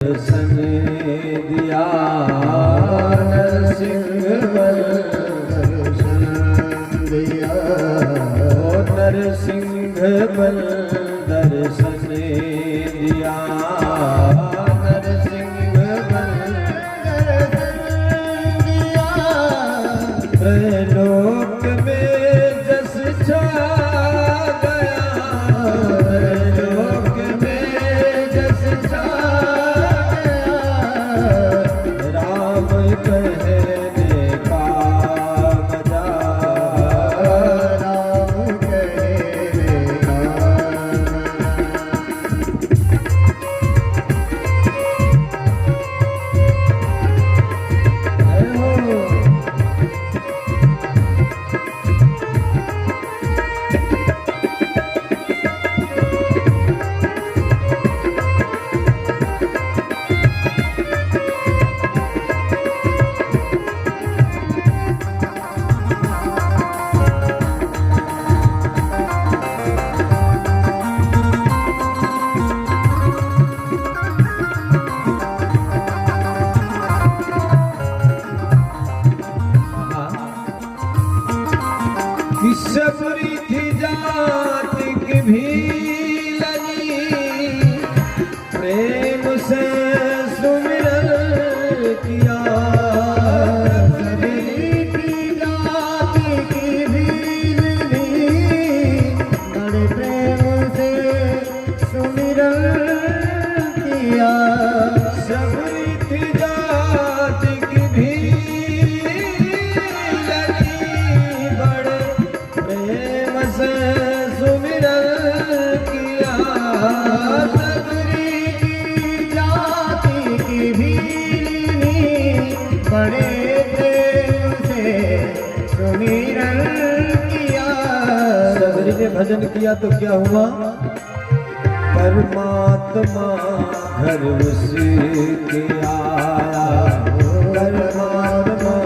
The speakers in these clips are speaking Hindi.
दर्शन दिया, नरसिंह बल दर्शन दिया, ओ नरसिंह बल दर्शन दिया, नरसिंह बल दर्शन दिया, लोक में जस छा सबरी थी जाति की भी लगी, प्रेम से सुमिरन किया, सबरी थी जाति की भी लगी, बड़े प्रेम से सुमिरन किया, सबरी थी जाति की भी सुमिरन किया, सबरी की जाति की भीलनी, बड़े प्रेम से सुमिरन किया। सबरी ने भजन किया तो क्या हुआ? परमात्मा घर उसके आया, परमात्मा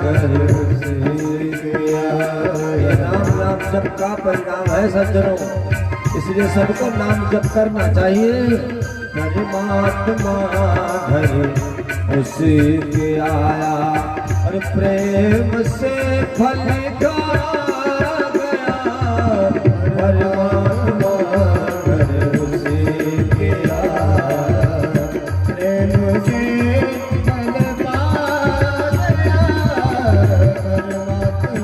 घर उसके आया। नाम जप का परिणाम है सज्जनों, इसलिए सबको नाम जप करना चाहिए। परमात्मा घर उसके आया और प्रेम से फल का गया, परमात्मा घर उसके आया, प्रेम से फल का गया, परमात्मा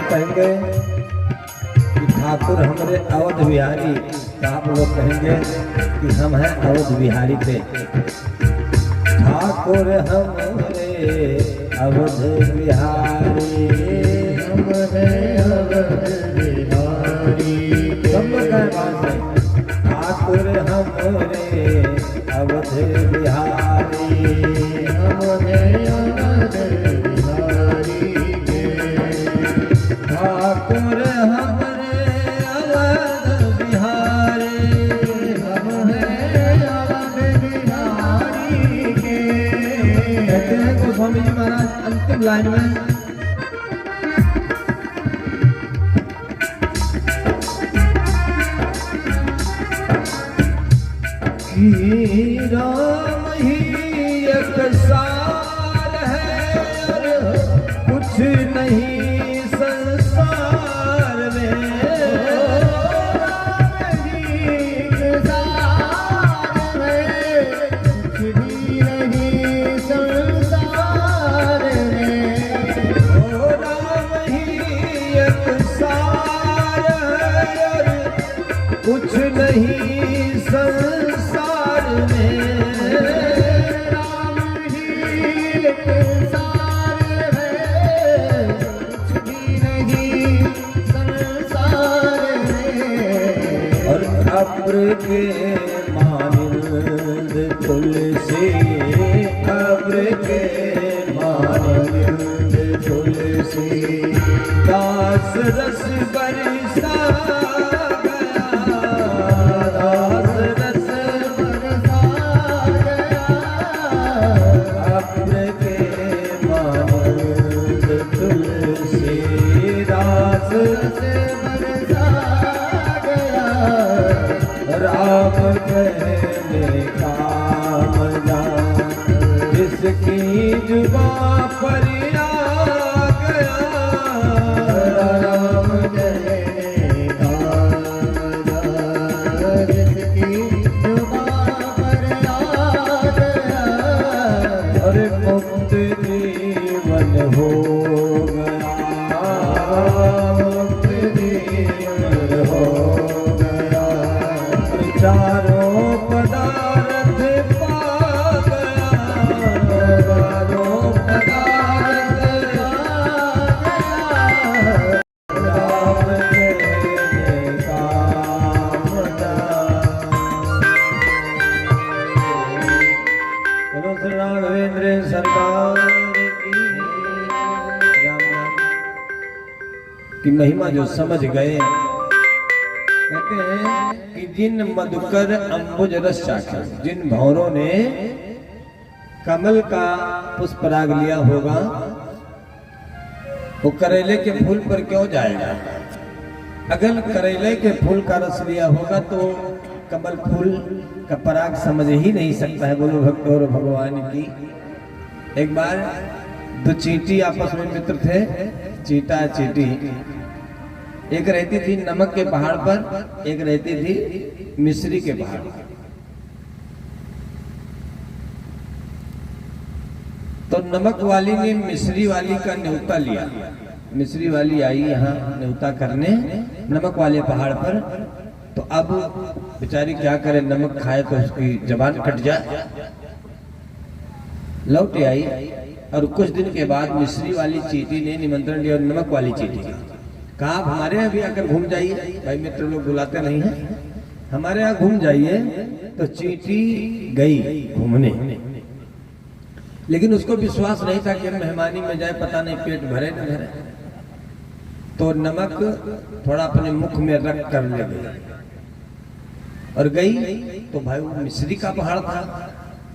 कहेंगे कि ठाकुर हमारे अवध बिहारी, तो आप लोग कहेंगे कि हम हैं अवध बिहारी पे। ठाकुर हमारे अवध बिहारी, हम हैं अवध बिहारी, सब लोग कहें बात है। ठाकुर हमारे अवध बिहारी, हम हैं अवध बिहारी, ठाकुर हमारे अवध बिहारी, हम हैं अवध बिहारी के। कहते हैं गोस्वामी जी महाराज अंतिम लाइन में, कि राम ही एक सार है, कुछ नहीं कुछ नहीं संसार में राम ही एक सार है, कुछ भी नहीं संसार में। और अब्र के मानिंद तुलसी, अब्र के मानिंद तुलसी, दास रस बरसा गया, दास रस बरसा गया, अब्र के मानिंद तुलसी, दास रस बरसा गया। राम कहने काम जान, जिसकी जुबां पर आ गया, राम कहने काम जान, जिसकी जुबां पर आ गया। अरे मुक्त जीवन हो गया, मुक्त जीवन हो गया, चारों पदार्थ पा गया, चारों पदार्थ पा गया। राम कहने काम जान। बोलो श्री राघवेंद्र सरकार की। राम नाम की महिमा जो समझ गए, कहते हैं कि जिन मधुकर अंबुज रस चाखा, जिन भौरों ने कमल का पुष्पराग लिया होगा, वो करेले के फूल पर क्यों जाएगा? अगर करेले के फूल का रस लिया होगा तो कमल फूल का पराग समझ ही नहीं सकता है। बोलो भक्त और भगवान की। एक बार दो चींटी आपस में मित्र थे, चींटा चींटी। एक रहती थी नमक के पहाड़ पर, एक रहती थी मिस्री के पहाड़ पर। तो नमक वाली ने मिस्री वाली का न्योता लिया। मिस्री वाली आई यहाँ न्योता करने नमक वाले पहाड़ पर। तो अब बेचारी क्या करे, नमक खाए तो उसकी जबान कट जाए। लौट आई और कुछ दिन के बाद मिस्री वाली चींटी ने निमंत्रण दिया नमक वाली चींटी का। कहा आप हमारे यहाँ भी आकर घूम जाइए। भाई मित्र लोग बुलाते नहीं हैं, हमारे यहाँ घूम जाइए। तो चींटी गई घूमने, लेकिन उसको विश्वास नहीं था कि मेहमानी में जाए, पता नहीं पेट भरे न भरे। तो नमक थोड़ा अपने मुख में रख कर ले गई और गई। तो भाई वो मिस्री का पहाड़ था,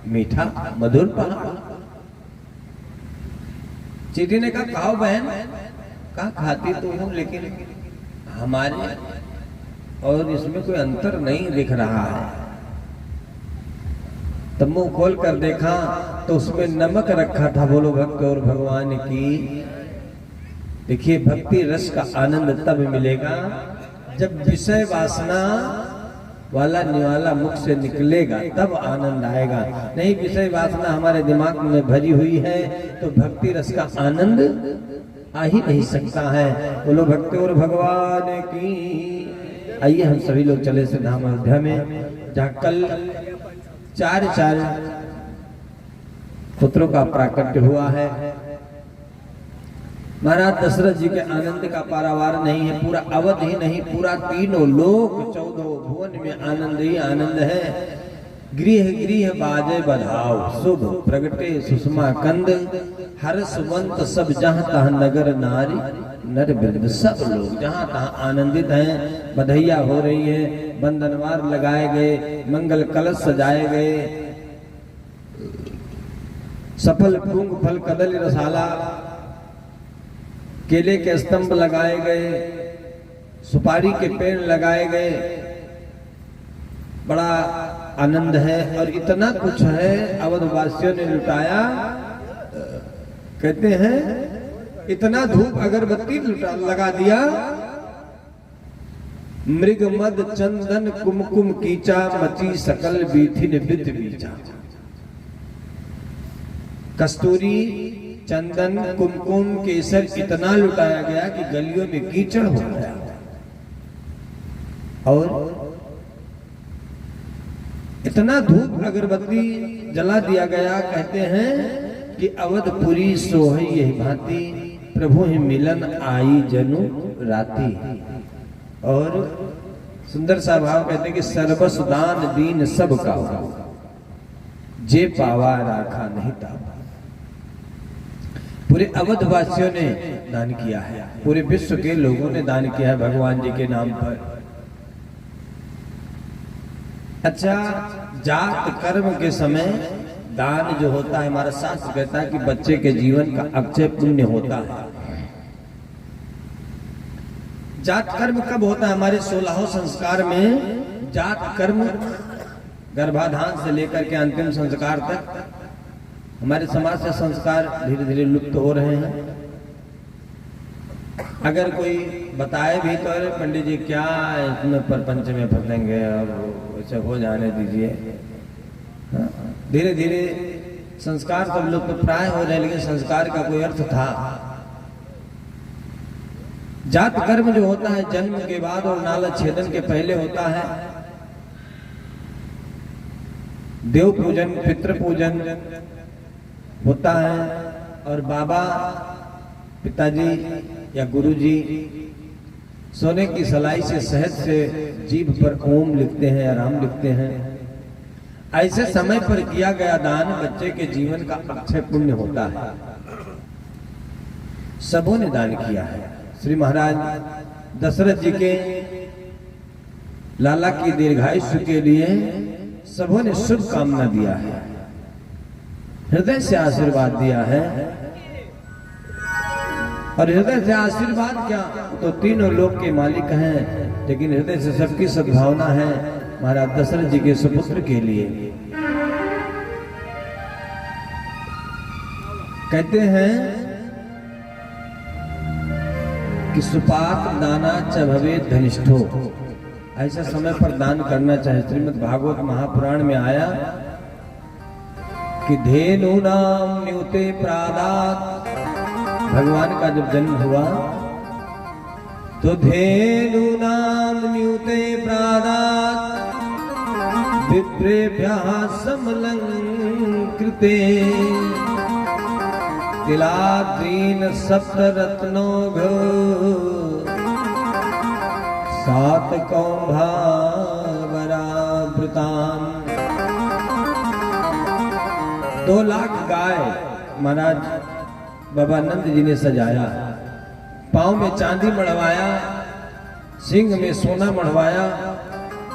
मीठा मधुर पहाड़। चींटी ने कहा खाओ बहन। कहा खाती तो हूं, लेकिन हमारे और इसमें कोई अंतर नहीं दिख रहा है। तब मुंह खोल कर देखा तो उसमें नमक रखा था। बोलो भक्त और भगवान की। देखिए भक्ति रस का आनंद तब मिलेगा जब विषय वासना वाला निवाला मुख से निकलेगा, तब आनंद आएगा। नहीं विषय वासना हमारे दिमाग में भरी हुई है तो भक्ति रस का आनंद आ ही नहीं सकता है। बोलो भक्त और भगवान की। आइए हम सभी लोग चले से धाम अयोध्या में, जहाँ कल चार पुत्रों का प्राकट्य हुआ है। महाराज दशरथ जी के आनंद का पारावार नहीं है। पूरा अवध ही नहीं, पूरा तीनों लोक 14 भुवन में आनंद ही आनंद है। गृह गृह बाजे बधाओ, शुभ प्रगटे सुषमा कंद, हर्षवंत सब जहाँ तहाँ नगर नारी नर वृंद सब लोग जहाँ तहाँ आनंदित हैं। बधाइयाँ हो रही है, बंधनवार लगाए गए, मंगल कलश सजाए गए, सफल पुंग फल कदली रसाला, केले के स्तंभ लगाए गए, सुपारी के पेड़ लगाए गए। बड़ा आनंद है और इतना कुछ है अवधवासियों ने लुटाया। कहते हैं इतना धूप अगरबत्ती लगा दिया। मृग मद चंदन कुमकुम कीचा, मची सकल बीथिन विद बीचा। कस्तूरी चंदन कुमकुम केसर इतना लुटाया गया कि गलियों में कीचड़ हो गया। और इतना धूप अगरबत्ती जला दिया गया। कहते हैं कि अवधपुरी सोहई यही भांति, प्रभु ही मिलन आई जनु राती। और सुंदर सा भाव कहते हैं कि सर्वस दान दीन सब का, जे पावा राखा नहीं तावा। पूरे अवध वासियों ने दान किया है, पूरे विश्व के लोगों ने दान किया है भगवान जी के नाम पर। अच्छा, जात कर्म के समय दान जो होता है, हमारा शास्त्र कहता है कि बच्चे के जीवन का अक्षय पुण्य होता है। जात कर्म कब होता है? हमारे 16 संस्कार में जात कर्म गर्भाधान से लेकर के अंतिम संस्कार तक हमारे समाज से संस्कार धीरे धीरे लुप्त हो रहे हैं। अगर कोई बताए भी तो अरे पंडित जी क्या इसमें परपंच में फंसेंगे, अब ऐसे हो जाने दीजिए। धीरे धीरे संस्कार तो लुप्त प्राय हो रहे, लेकिन संस्कार का कोई अर्थ था। जात कर्म जो होता है जन्म के बाद और नाला छेदन के पहले होता है। देव पूजन, पितृ पूजन होता है, और बाबा पिताजी या गुरुजी सोने की सलाई से शहद से जीभ पर ओम लिखते हैं या राम लिखते हैं। ऐसे समय पर किया गया दान बच्चे के जीवन का अक्षय पुण्य होता है। सबों ने दान किया है। श्री महाराज दशरथ जी के लाला की दीर्घायुष्य के लिए सबों ने शुभकामना दिया है, हृदय से आशीर्वाद दिया है। और हृदय से आशीर्वाद क्या, तो तीनों लोक के मालिक हैं, लेकिन हृदय से सबकी सद्भावना है महाराज दशरथ जी के सुपुत्र के लिए। कहते हैं कि सुपात दाना च भवे धनिष्ठो, ऐसा समय पर दान करना चाहिए। श्रीमद् भागवत महापुराण में आया कि धेनु नाम न्यूते प्रादात, भगवान का जब जन्म हुआ तो धेनु नाम न्यूते प्रादात विप्रेभ्यः समलंकृते तिलाद्रीन सप्तरत्नोघ सात कौंभावरावृताम। 2 लाख गाय महाराज बाबा नंद जी ने सजाया, पांव में चांदी मढ़वाया, सिंह में सोना मढ़वाया,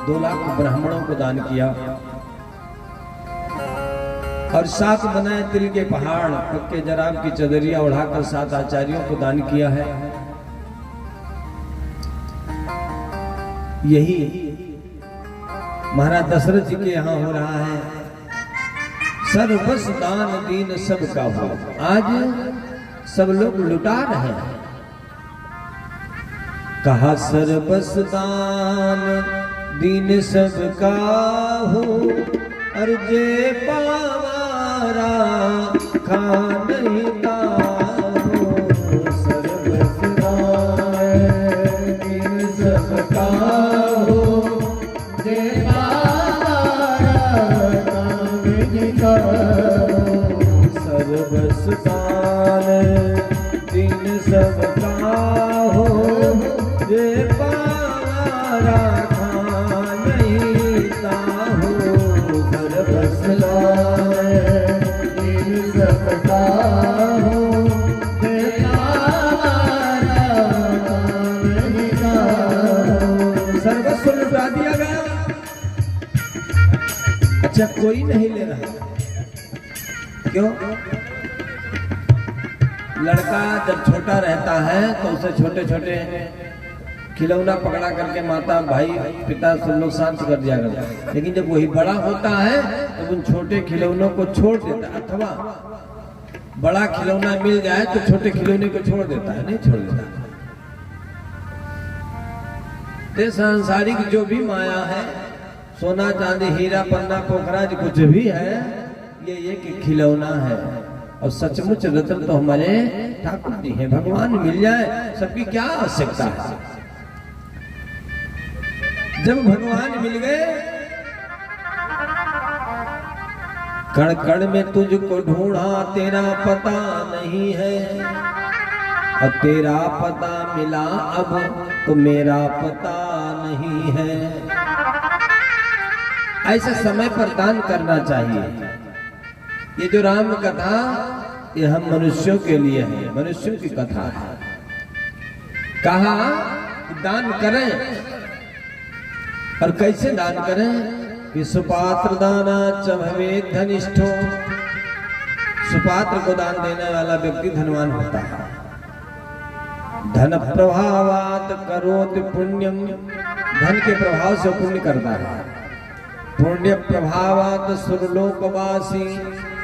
2 लाख ब्राह्मणों को दान किया। और 7 बनाए तिल के पहाड़, पक्के जराब की चदरिया उड़ाकर 7 आचार्यों को दान किया है। यही महाराज दशरथ जी के यहाँ हो रहा है। सर्वस दान दीन सब का हो। आज सब लोग लुटा रहे हैं। कहा सर्वस दान दीन सब का हो, अर्जे पावारा खा नहीं ताहो। सर्वस दान दीन सब का हो, जे पावारा खा नहीं ताहो। सर्वस दान दीन सब का हो, जे पावारा खा नहीं ताहो। सर्वस दान दीन सब का हो, जे पावारा खा नहीं ताहो। सर्वस्व लुटा दिया गया। अच्छा, कोई नहीं ले रहा। क्यों? लड़का जब छोटा रहता है तो उसे छोटे छोटे खिलौना पकड़ा करके माता भाई पिता सब लोग शांत कर दिया करते हैं। लेकिन जब वही बड़ा होता है तो उन छोटे खिलौनों को छोड़ देता है, अथवा बड़ा खिलौना मिल जाए तो छोटे खिलौने को छोड़ देता है, नहीं छोड़ देता। ये सांसारिक जो भी माया है, सोना चांदी हीरा पन्ना पोखराज कुछ भी है, ये एक खिलौना है। और सचमुच रतन तो हमारे ठाकुर जी हैं। भगवान मिल जाए सबकी क्या आवश्यकता है। जब भगवान मिल गए कण कण में तुझको ढूंढा तेरा पता नहीं है, और तेरा पता मिला अब तो मेरा पता नहीं है। ऐसे समय पर दान करना चाहिए। ये जो राम कथा ये हम मनुष्यों के लिए है, मनुष्यों की कथा है। कहा कि दान करें, और कैसे दान करें कि सुपात्र दाना च भवेत् धनिष्ठो, सुपात्र को दान देने वाला व्यक्ति धनवान होता है। धन प्रभावात करोति पुण्यम, धन के प्रभाव से पुण्य करता है। पुण्य प्रभावात सुरलोकवासी,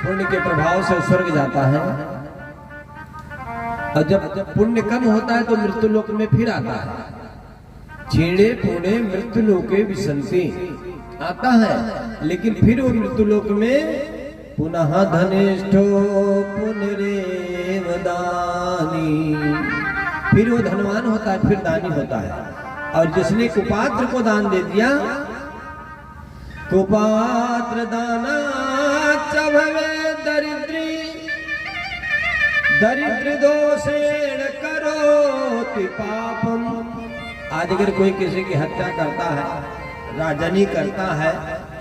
पुण्य के प्रभाव से स्वर्ग जाता है। और जब पुण्य कम होता है तो मृत्यु लोक में फिर आता है। छीणे पुणे मृत्यु लोके विसंति आता है, लेकिन फिर वो मृत्यु लोक में पुनः धनिष्ठो पुनरेव दानी, फिर वो धनवान होता है, फिर दानी होता है। और जिसने कुपात्र को दान दे दिया, कुपात्र दाना च भवेत् दरिद्री, दरिद्र दोषेण करोति पापम। आज अगर कोई किसी की हत्या करता है, राजनी करता है,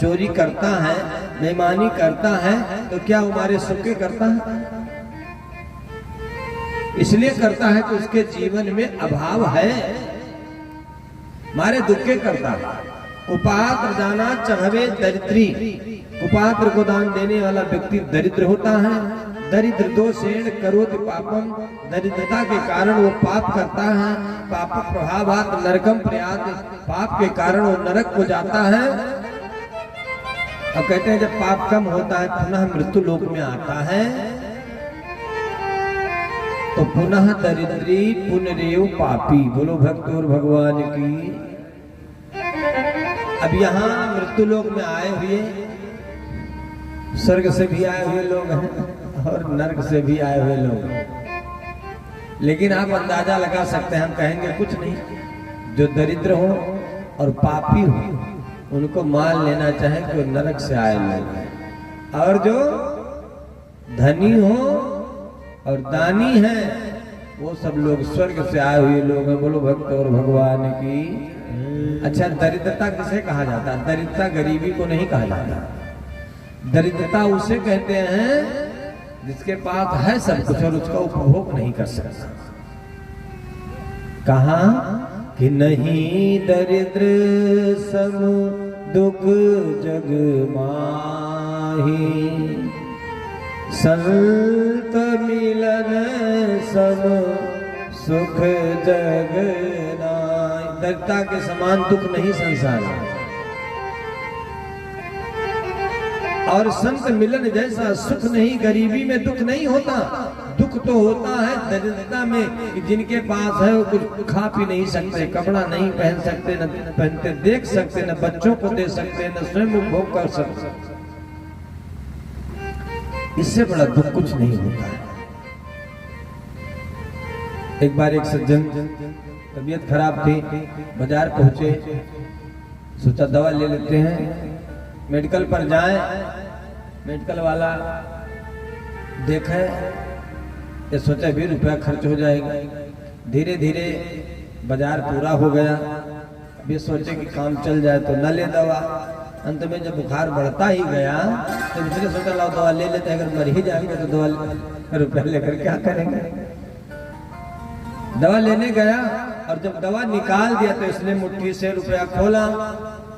चोरी करता है, बेईमानी करता है, तो क्या हमारे सुख के करता है? इसलिए करता है कि उसके जीवन में अभाव है, हमारे दुख के करता है। कुपात्र दाना च भवेत् दरिद्री, कुपात्र को दान देने वाला व्यक्ति दरिद्र होता है। दरिद्र दोषेण करोति पापम, दरिद्रता के कारण वो पाप करता है। पाप प्रभावात नरकम प्रयाति, पाप के कारण वो नरक को जाता है। अब कहते हैं जब पाप कम होता है पुनः मृत्यु लोक में आता है, तो पुनः दरिद्री पुनरेव पापी। बोलो भक्त और भगवान की। अब यहाँ मृत्यु लोक में आए हुए, स्वर्ग से भी आए हुए लोग हैं और नरक से भी आए हुए लोग। लेकिन आप अंदाजा लगा सकते हैं, हम कहेंगे कुछ नहीं। जो दरिद्र हो और पापी हो उनको मान लेना चाहे कि नरक से आए लोग, और जो धनी हो और दानी है वो सब लोग स्वर्ग से आए हुए लोग हैं। बोलो भक्त और भगवान की। अच्छा, दरिद्रता किसे कहा जाता है? दरिद्रता गरीबी को नहीं कहा जाता। दरिद्रता उसे कहते हैं जिसके पास है सब कुछ और उसका उपभोग नहीं कर सकता। कहा कि नहीं दरिद्र सम दुख जग माही, संत मिलन सम सुख जग नाहि। दरिद्रता के समान दुख नहीं संसार में, और संत मिलन जैसा सुख नहीं। गरीबी में दुख नहीं होता, दुख तो होता है दरिद्रता में कि जिनके पास है वो कुछ खा पी नहीं सकते, कपड़ा नहीं पहन सकते, न पहनते देख सकते, न बच्चों को दे सकते, न स्वयं उपभोग कर सकते। इससे बड़ा दुख कुछ नहीं होता है। एक बार एक सज्जन तबीयत खराब थी, बाजार पहुंचे, सोचा दवा ले लेते हैं, मेडिकल पर जाए। मेडिकल वाला देखे ये सोचा भी रुपया खर्च हो जाएगा। धीरे धीरे बाजार पूरा हो गया, अब ये सोचे कि काम चल जाए तो न ले दवा। अंत में जब बुखार बढ़ता ही गया तो इसलिए सोचा लाओ दवा ले लेते, अगर मर ही जाएंगे तो दवा रुपया लेकर क्या करेंगे। दवा लेने गया और जब दवा निकाल दिया तो इसने मुट्ठी से रुपया खोला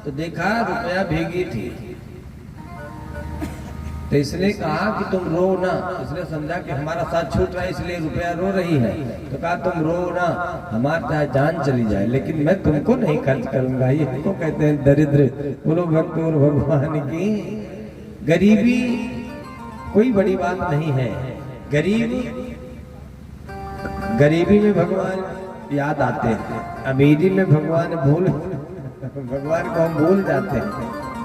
तो देखा रुपया भीगी थी। तो इसने कहा कि तुम रो ना, इसने समझा कि हमारा साथ छूट रहा है इसलिए रुपया रो रही है, तो कहा तुम रो ना, हमारे चाहे जान चली जाए लेकिन मैं तुमको नहीं खर्च करूंगा। ये को कहते हैं दरिद्र। बोलो भक्त और भगवान की। गरीबी कोई बड़ी बात नहीं है। गरीबी में भगवान याद आते हैं, अमीरी में भगवान को हम भूल जाते हैं।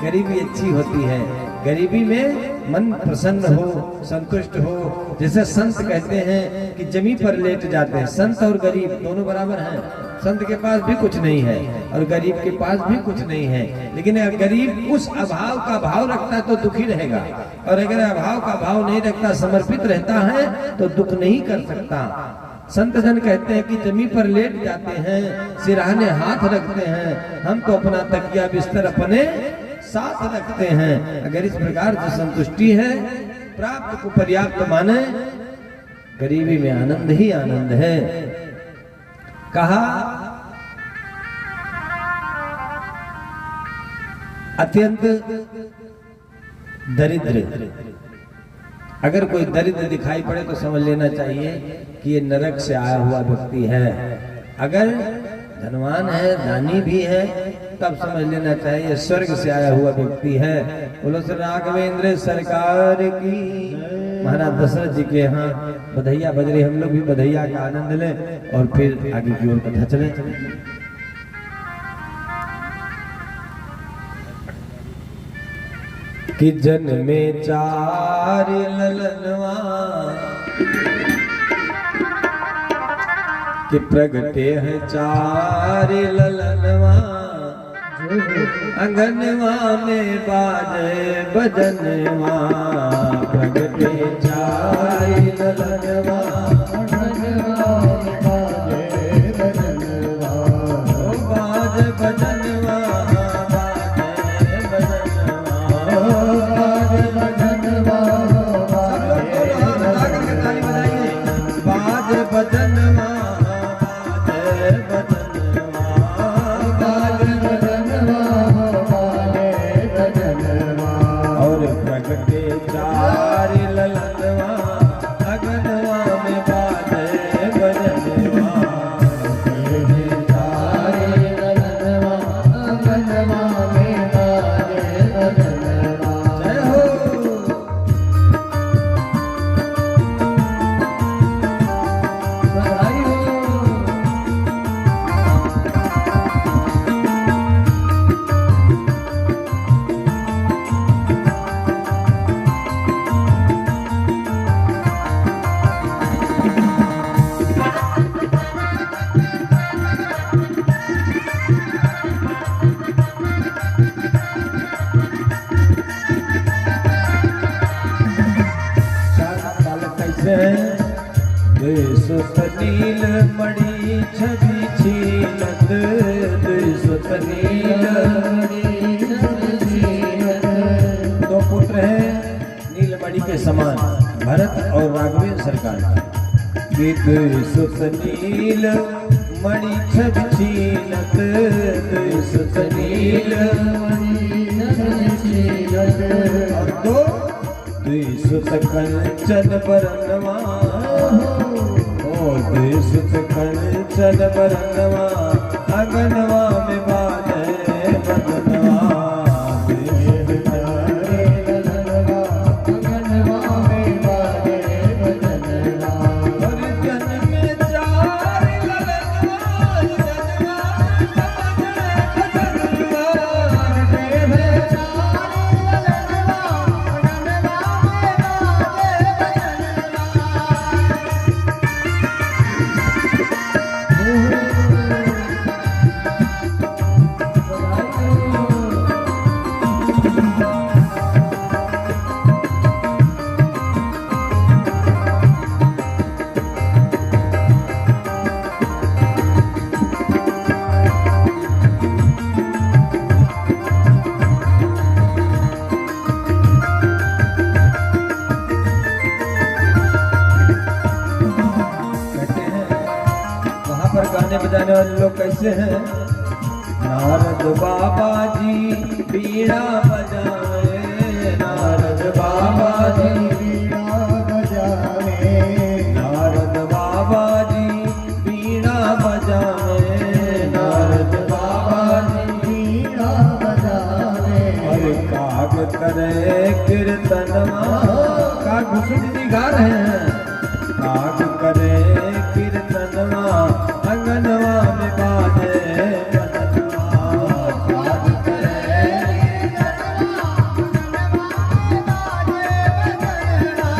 गरीबी अच्छी होती है, गरीबी में मन प्रसन्न हो, संतुष्ट हो। जैसे संत कहते हैं कि जमीन पर लेट जाते हैं, संत और गरीब दोनों बराबर हैं। संत के पास भी कुछ नहीं है और गरीब के पास भी कुछ नहीं है, लेकिन अगर गरीब उस अभाव का भाव रखता है तो दुखी रहेगा, और अगर अभाव का भाव नहीं रखता, समर्पित रहता है तो दुख नहीं कर सकता। संत जन कहते हैं कि जमीन पर लेट जाते हैं, सिरहाने हाथ रखते हैं, हम तो अपना तकिया बिस्तर अपने साथ रखते हैं। अगर इस प्रकार से संतुष्टि है, प्राप्त को पर्याप्त माने, गरीबी में आनंद ही आनंद है। कहा अत्यंत दरिद्र, अगर कोई दरिद्र दिखाई पड़े तो समझ लेना चाहिए कि ये नरक से आया हुआ व्यक्ति है। अगर धनवान है, दानी भी है, तब समझ लेना चाहिए स्वर्ग से आया हुआ व्यक्ति है। बोलो श्री राघवेंद्र सरकार की। महाराज दशरथ जी के यहाँ बधैया बज रही, हम लोग भी बधैया का आनंद लें और फिर आगे की ओर कथा चले। कि जन्मे चार ललनवा, कि प्रगटे हैं चार ललनवा, अंगनवा में बाजे बजनवा, प्रगटे चार ललनवा, अंगनवा में बाजे बजनवा, बाजे बजनवा, बाजे बजनवा, बाजे बजनवा, नील मणि छवि छीनत, दो पुत्र हैं नीलमणि के समान, भरत और राघवेंद्र सरकार। सुत नील मणि छवि छीनत, सुत नील और दो सुत कंचन बरनवा, सुत कंचन बरनवा, अंगनवा में बाजे बजनवा, अंगनवा में बाजे बजनवा, और जन्मे चार ललनवा, गाने बजाने वाले लोग कैसे हैं? नारद बाबा जी बीड़ा बजाए, नारद बाबा जी बीड़ा बजाए, नारद बाबा जी बीड़ा बजाए, नारद बाबा जी बीड़ा बजाए, और काग करे कीर्तनवा, काग घुसुक गा रहे हैं, काग करे कीर्तनवा, अंगनवा में बाजे बजनवा, काग करे कीर्तनवा, अंगनवा में बाजे बजनवा,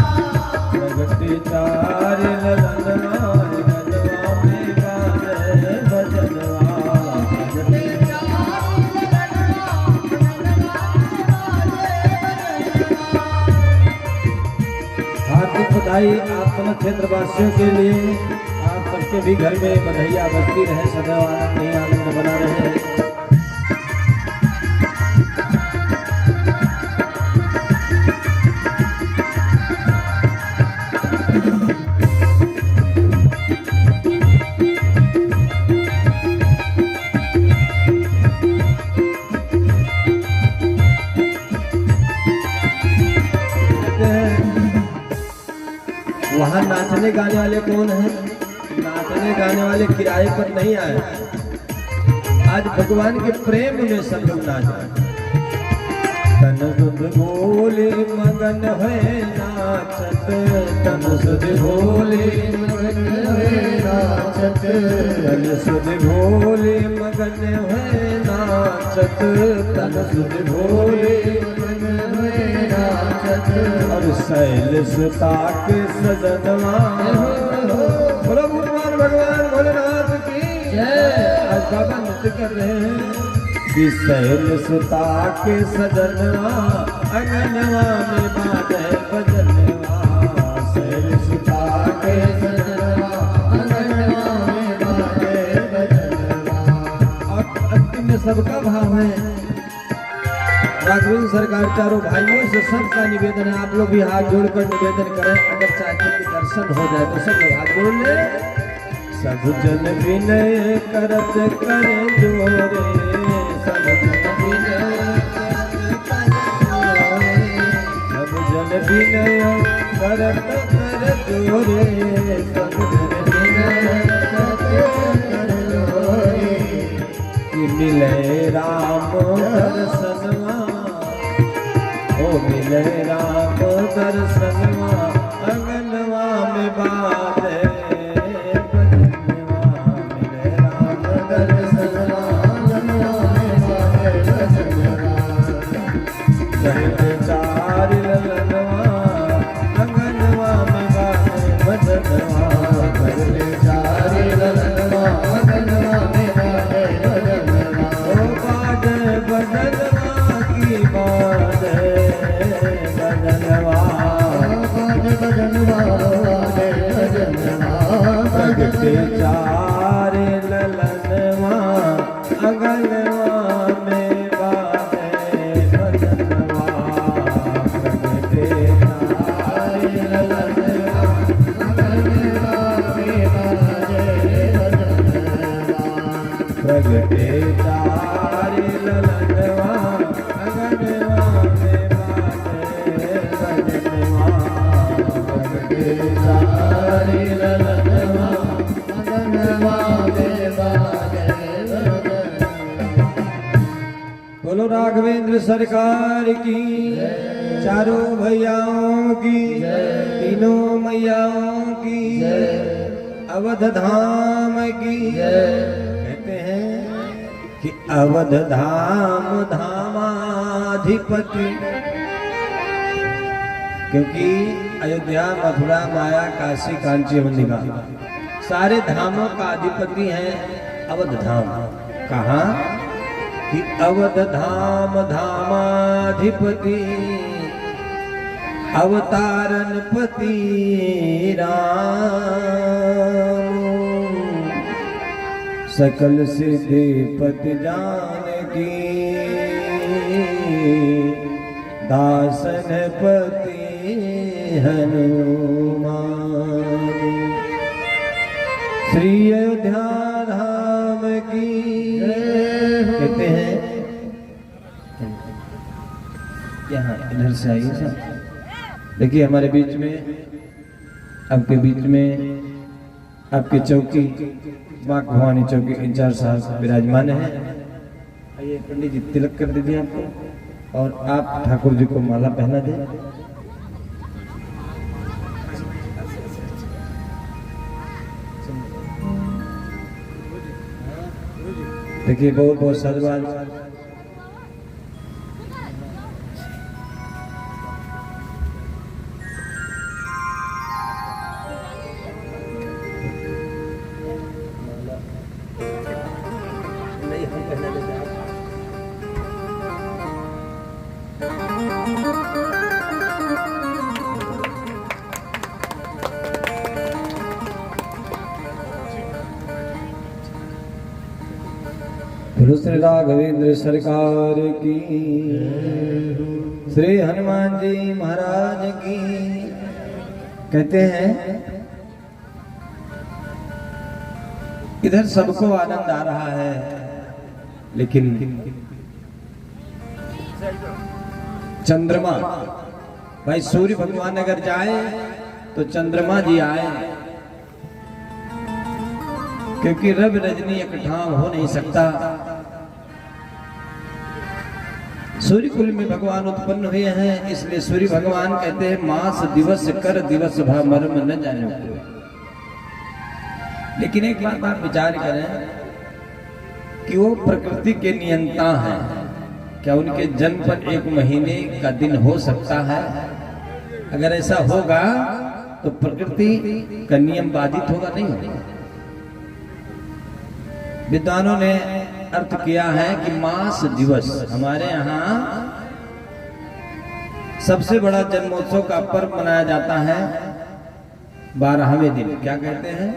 प्रगटे चार ललनवा, अंगनवा में बाजे बजनवा। बधाई आप समस्त क्षेत्र वासियों के लिए। आप सबके भी घर में बधाइयाँ बजती रहे, सदैव आनंद ही आनंद बना रहे। वहाँ नाचने गाने वाले कौन हैं? नाचने गाने वाले किराए पर नहीं आए, आज भगवान के प्रेम में सब लोग नाच रहे। तन सुध भोले मगन है नाचत, तन सुध भोले मगन है नाचत, तन सुध भोले मगन है नाचत, तन सुध भोले मगन है नाचत। और शैल सुता के सजनवा, बोलो भगवान भोलेनाथ की जय। आज बाबा नृत्य कर रहे हैं कि शैल सुता के सजनवा, अंगनवा में बाजे बजनवा। शैल सुता के सजनवा, अंगनवा में बाजे बजनवा। और अंतिम में सबका भाव है। राघवेंद्र सरकार चारों भाइयों से सबका निवेदन है, आप लोग भी हाथ जोड़कर निवेदन करें, अगर चाहते कि दर्शन हो जाए तो सब लोग हाथ जोड़ ले। सब जन विनय करत करे जोरे, सब जन विनय सब जन विनय करत कर जोरे, सब जन विनय करत कर जोरे। कि मिले राम दर्शनवा, ओ मिले राम दर्शनवा, अंगनवा में बाजे बजनवा। मिले राम दर्शनवा, अंगनवा में बाजे बजनवा। कहते चार ललनवा, अंगनवा में बाजे बजनवा। कहते चार ललनवा, अंगनवा में बाजे बजनवा। ओ बाजे बजनवा की बाजे बजनवा, बजनवा बजनवा। भगते चार ललनवा, अंगनवा में बाजे बजनवा। भगते चार ललनवा, अंगनवा में बाजे बजनवा। भगते चार ललनवा, अंगनवा में बाजे बजनवा। भगते चार ललनवा, अंगनवा में बाजे बजनवा। बोलो राघवेंद्र सरकार की, चारों भैयाओं की, तीनों मैयाओं की, अवध धाम की। कहते हैं कि अवध धाम धामाधिपति, क्योंकि अयोध्या मथुरा माया काशी कांची मनिका सारे धामों का अधिपति है अवध धाम। कहाँ कि अवध धाम धामाधिपति, अवतारन पति राम। सकल सिद्धिपति जानकी, दासन पति हनुमान। श्री अयोध्या धाम की। कहते हैं यहाँ इधर से आइए सर। देखिए हमारे बीच में, आपके बीच में आपकी चौकी माँ भवानी चौकी इंचार्ज साहब विराजमान है। आइए पंडित जी तिलक कर दीजिए आपको, और आप ठाकुर जी को माला पहना दें। देखिए बहुत बहुत साधुवाद। बोलो श्री राघवेंद्र सरकार की, श्री हनुमान जी महाराज की। कहते हैं इधर सबको आनंद आ रहा है, लेकिन चंद्रमा, भाई सूर्य भगवान अगर जाए तो चंद्रमा जी आए, क्योंकि रवि रजनी इकट्ठा हो नहीं सकता। सूर्य कुल में भगवान उत्पन्न हुए हैं, इसलिए सूर्य भगवान कहते हैं मास दिवस कर दिवस भा मर्म न जाने को। लेकिन एक बात आप विचार करें कि वो प्रकृति के नियंता हैं, क्या उनके जन्म पर एक महीने का दिन हो सकता है? अगर ऐसा होगा तो प्रकृति का नियम बाधित होगा, नहीं होगा। विद्वानों ने अर्थ किया है कि मास दिवस, हमारे यहाँ सबसे बड़ा जन्मोत्सव का पर्व मनाया जाता है 12वें दिन। क्या कहते हैं?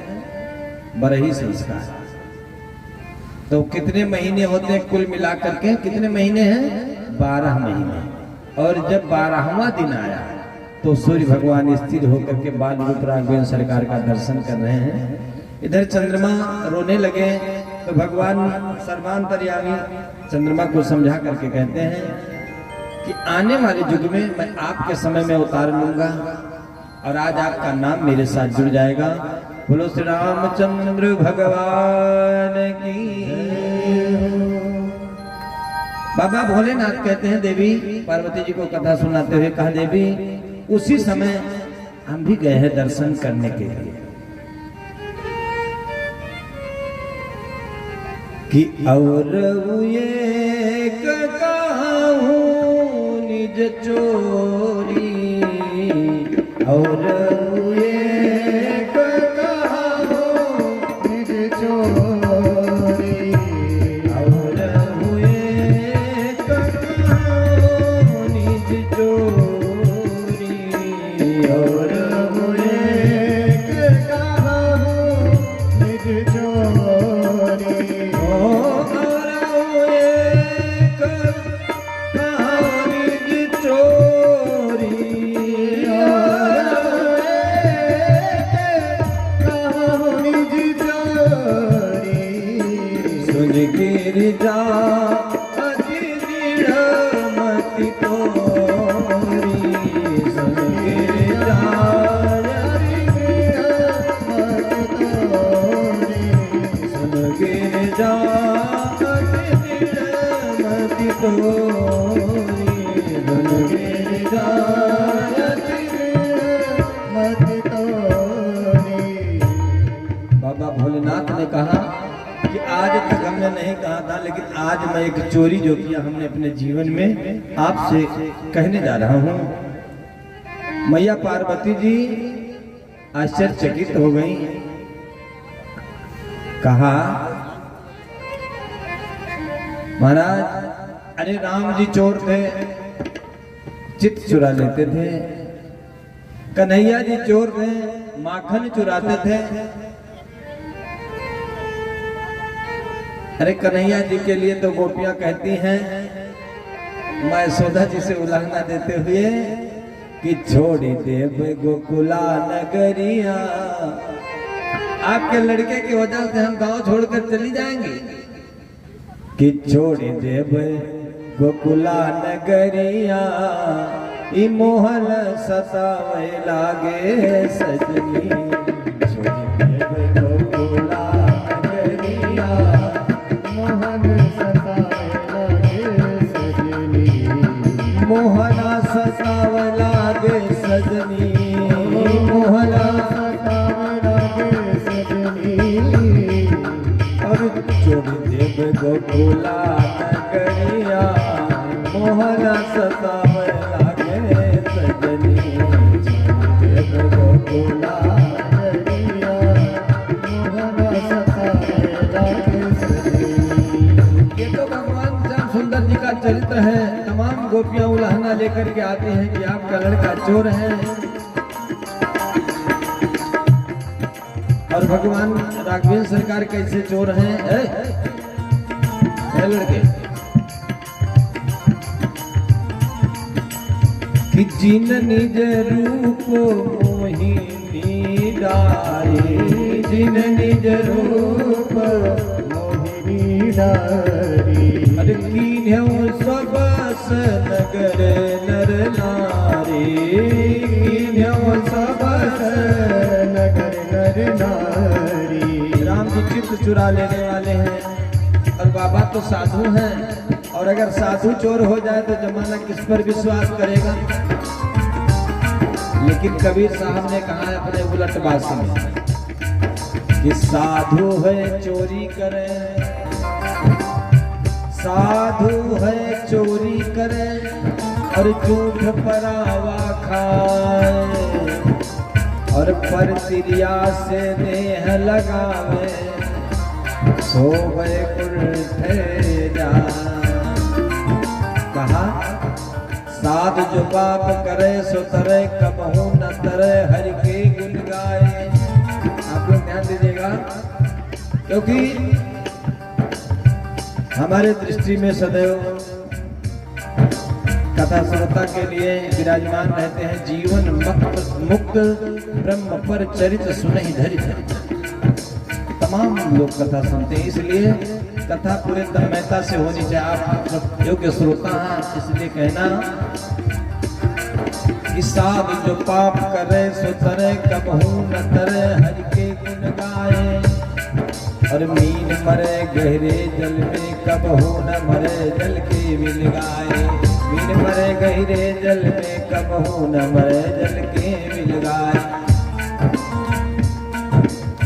बरही संस्कार। तो कितने महीने होते हैं कुल मिलाकर के? कितने महीने हैं? 12 महीने। और जब 12वां दिन आया तो सूर्य भगवान स्थिर होकर के बाल रूप राघवेंद्र सरकार का दर्शन कर रहे हैं। इधर चंद्रमा रोने लगे तो भगवान सर्वांतर्यामी चंद्रमा को समझा करके कहते हैं कि आने वाले युग में मैं आपके समय में उतार लूंगा और आज आपका नाम मेरे साथ जुड़ जाएगा। बोलो श्री रामचंद्र भगवान की। बाबा भोलेनाथ कहते हैं देवी पार्वती जी को कथा सुनाते हुए कहा, देवी उसी समय हम भी गए हैं दर्शन करने के लिए कि और एक कहूँ निज चोरी, और एक कहूँ निज चोरी, और एक कहूँ निज चोरी, और एक कहूँ निज चोरी। गिरिजा अति दृढ़ मति तोरी, सुन गिरिजा अति दृढ़ मति तोरी, सुन गिरिजा अति दृढ़ मति तोरी, सुन गिरिजा अति दृढ़ मति तोरी। बाबा भोलेनाथ ने कहा कि आज तक हमने नहीं कहा था, लेकिन आज मैं एक चोरी जो किया हमने अपने जीवन में आपसे कहने जा रहा हूं। मैया पार्वती जी आश्चर्यचकित हो गई। कहा, महाराज अरे राम जी चोर थे, चित चुरा लेते थे। कन्हैया जी चोर थे, माखन चुराते थे। अरे कन्हैया जी के लिए तो गोपियां कहती हैं मैं यशोदा जी से उल्लंघना देते हुए कि छोड़ी देव गोकुला नगरिया, आपके लड़के की वजह से हम गांव छोड़कर चली जाएंगे। कि छोड़ी देव गोकुला नगरिया, ई मोहन सतावे लागे सजनी। छोड़ी देव गोकुला नगरिया, मोहना सताव लागे सजनी, मोहना सताव लागे सजनी। और छोड़ देव गोकुला नगरिया, मोहना सताव लागे सजनी। छोड़ देव गोकुला नगरिया, मोहना सताव लागे सजनी। ये तो भगवान श्याम सुंदर जी का चरित्र है। तमाम गोपियां उल्लाहना लेकर के आते हैं कि आपका लड़का चोर है, और भगवान राघवेंद्र सरकार कैसे चोर हैं? है लड़के कि जिन निज रूप मोहिनी डारे, जिन निज रूप मोहिनी डारी, अरे कीन्ह्यो सबस नगर नर नारी, कीन्ह्यो सबस नगर नर नारी। राम जी चित्त चुरा लेने वाले हैं और बाबा तो साधु हैं, और अगर साधु चोर हो जाए तो जमाना किस पर विश्वास करेगा। लेकिन कबीर साहब ने कहा है अपने उलट बासी में कि साधु है चोरी करे, साधु है चोरी करे और झूठ परावा खाए, और परतिरिया से देह लगावे सो वैकुंठ जाए। कहा साधु जो पाप करे सो तरे कबहू न तरे हरि के गुण गाए। आप लोग ध्यान दीजिएगा, क्योंकि हमारे दृष्टि में सदैव कथा श्रोता के लिए विराजमान रहते हैं जीवन मुक्त ब्रह्म पर चरित्र सुनहि धरि धरि। तमाम लोग कथा सुनते हैं, इसलिए कथा पूरे तन्मयता से होनी चाहिए। आप योग्य श्रोता हैं, इसलिए कहना कि साधु जो पाप करे सो तरे कबहू न तरे हरि के गुण गाए, और मीन मरे गहरे जल में कबहू न मरे जल के मिल गाए, मीन मरे गहरे जल में कबहू न मरे जल के मिल गाए।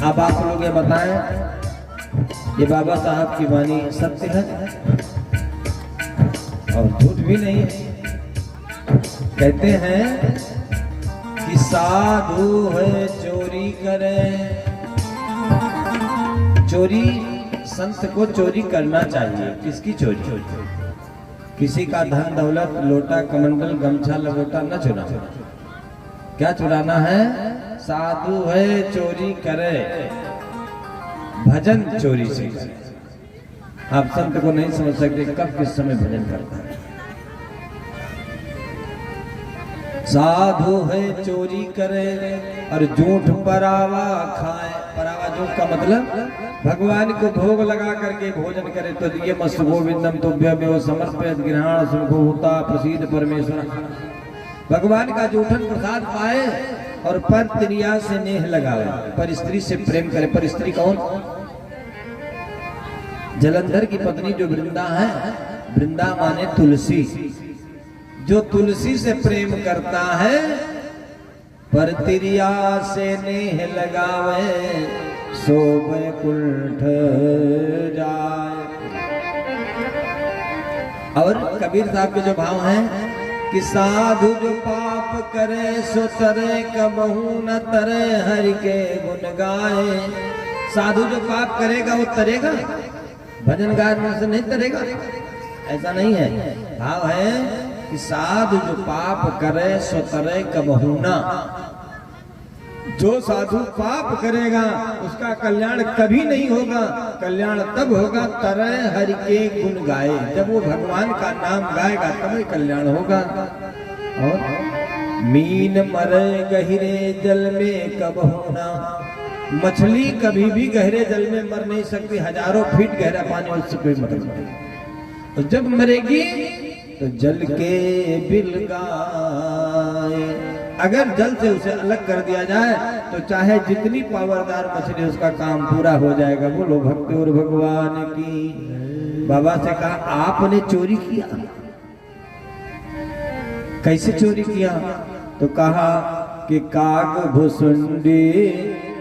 अब आप लोग ये बताएं, ये बाबा साहब की वाणी सत्य है और झूठ भी नहीं है। कहते हैं कि साधु है चोरी करे, चोरी संत को चोरी करना चाहिए। किसकी चोरी? किसी का धन दौलत लोटा कमंडल गमछा लपेटा न चुरा। क्या चुराना है? साधु है चोरी करे, भजन चोरी से करे। आप संत को नहीं समझ सकते कब किस समय भजन करता है। साधु है चोरी करे और झूठ परावा खाए। परावा झूठ का मतलब भगवान को भोग लगा करके भोजन करे। तो ये मस्त गोविंदम तुभ्यमेव समर्पयत गृहाण सुखभूता प्रसीद परमेश्वर। भगवान का जूठन प्रसाद पाए और पर त्रिया से नेह लगावे, पर स्त्री से प्रेम करे। पर स्त्री कौन? जलंधर की पत्नी जो वृंदा है, वृंदा माने तुलसी। जो तुलसी से प्रेम करता है पर तिरिया से नेह लगावे सो वैकुंठ जाए। और कबीर साहब के जो भाव हैं कि साधु जो पाप करे सो तरे कबहू न तरे हरि के गुण गाए। साधु जो पाप करेगा वो तरेगा, भजन गाने से नहीं तरेगा, ऐसा नहीं है। भाव है कि साधु जो पाप करे सो तरे कबहू न। जो साधु पाप करेगा उसका कल्याण कभी नहीं होगा। कल्याण तब होगा तरे हरि के गुण गाए, जब वो भगवान का नाम गाएगा तभी कल्याण होगा। और मीन मरे गहरे जल में कबहू न। मछली कभी भी गहरे जल में मर नहीं सकती, हजारों फीट गहरा पानी उससे कोई मतलब नहीं। तो जब मरेगी तो जल के बिल गाए। अगर जल से उसे अलग कर दिया जाए तो चाहे जितनी पावरदार मछली उसका काम पूरा हो जाएगा। बोलो भक्ति और भगवान की। बाबा से कहा आपने चोरी किया, कैसे चोरी किया? तो कहा कि काग भुसुंडी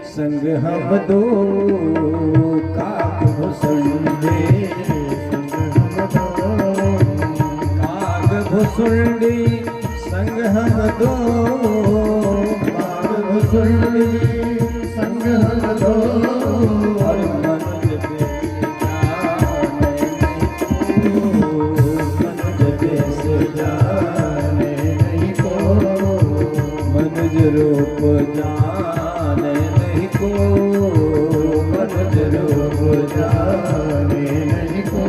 संग हम दो, काग भुसुंडी भुसुंडी संग हम दो, काग भुसुंडी संग हम दो। और मनुज बेस जाने नहीं को, मनुज रूप जाने नहीं को, मनुज रूप जाने नहीं को।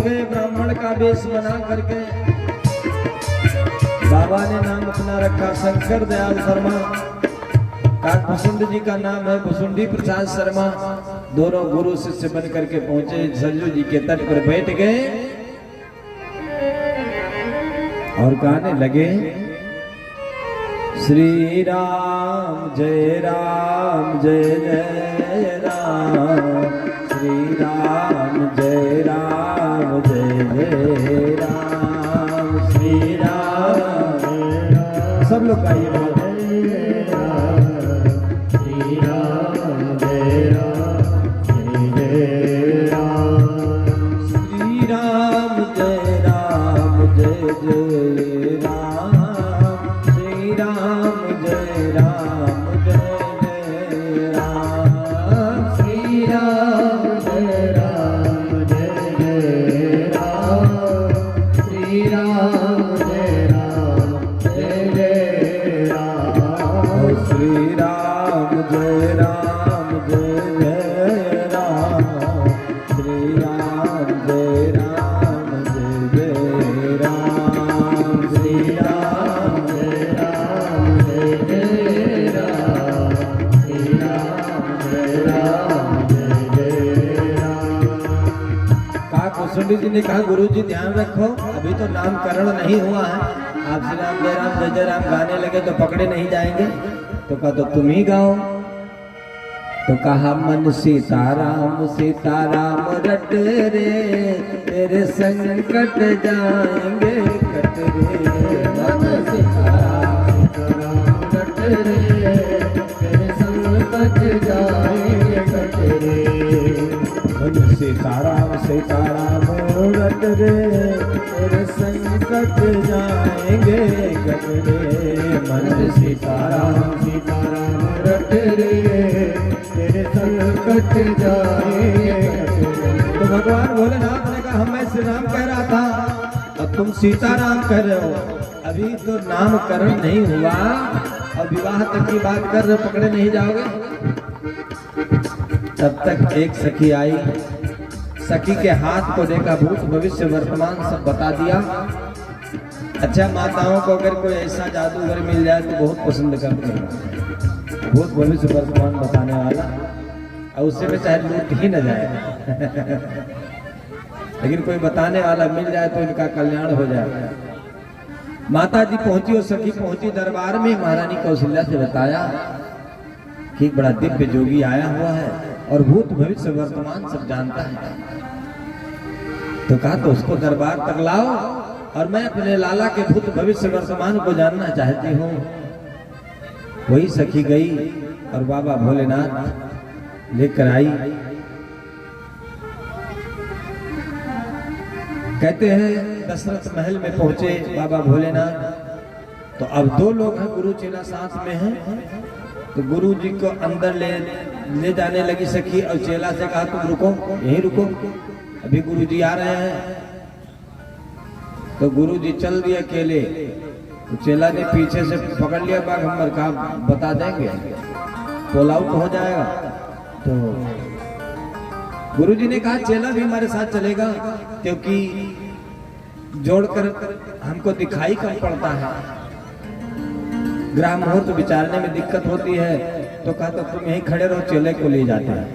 गए ब्राह्मण का वेश बना करके। बाबा ने नाम अपना रखा शंकर दयाल शर्मा। काकभुसुंड जी का नाम है भुसुंडी प्रसाद शर्मा। दोनों गुरु शिष्य बन करके पहुंचे, सरयू जी के तट पर बैठ गए और गाने लगे, श्री राम जय जय राम, श्री राम जय जय राम, श्री राम जय राम। सब लोग गाइए, श्री राम जय जय राम, श्री राम जय जय राम, श्री राम जय जय राम, श्री राम जय जय राम, श्री राम जय जय राम, श्री राम जय जय राम, श्री राम जय जय राम, श्री राम जय जय राम, श्री राम जय जय राम। काकभुसुंडी जी ने कहा, गुरु जी ध्यान रखो, अभी तो नामकरण नहीं हुआ है, आप श्री राम जय राम गाने लगे तो पकड़े नहीं जाएंगे। तो कहा तो तुम ही गाओ। तो कहा, मन सीताराम सीताराम रट रे, तेरे संकट जाएंगे कट रे। मन सीताराम सीताराम रट रे, तेरे संकट जाएंगे कट रे। मन सीताराम सीताराम रट रे, तेरे संकट जाएंगे कट रे। मन सीताराम सीताराम रट रे, तेरे संकट जाएंगे कट रे। तो भगवान भोलेनाथ ने कहा, मैं श्री राम कह रहा था और तुम सीताराम कह रहे हो, अभी तो नामकरण नहीं हुआ और विवाह तक की बात कर रहे हो, पकड़े नहीं जाओगे। तब तक एक सखी आई, सखी के हाथ को देखा, भूत भविष्य वर्तमान सब बता दिया। अच्छा, माताओं को अगर कोई ऐसा जादूगर मिल जाए तो बहुत पसंद करते हैं, भूत भविष्य वर्तमान बताने वाला, और उससे में चाहे लूट ही न जाए लेकिन कोई बताने वाला मिल जाए तो इनका कल्याण हो जाए। माता जी पहुंची और सखी पहुंची दरबार में। महारानी कौशल्या से बताया कि बड़ा दिव्य जोगी आया हुआ है और भूत भविष्य वर्तमान सब जानता है। तो कहा, तो उसको दरबार तक लाओ और मैं अपने लाला के भूत भविष्य वर्तमान को जानना चाहती हूँ। वही सखी गई और बाबा भोलेनाथ लेकर आई। कहते हैं दशरथ महल में पहुंचे बाबा भोलेनाथ। तो अब दो लोग हैं, गुरु चेला साथ में हैं। तो गुरु जी को अंदर ले जाने लगी सखी और चेला से कहा, तुम रुको, यहीं रुको, अभी गुरु जी आ रहे हैं। तो गुरु जी चल दिए अकेले। तो चेला ने पीछे से पकड़ लिया बाग, हम का बता देंगे, पोल आउट हो जाएगा। तो गुरु जी ने कहा, चेला भी हमारे साथ चलेगा, क्योंकि जोड़कर हमको दिखाई कम पड़ता है, ग्राम मुहूर्त विचारने में दिक्कत होती है। तो कहा, तो तुम यहीं खड़े रहो, चेले को ले जाते हैं।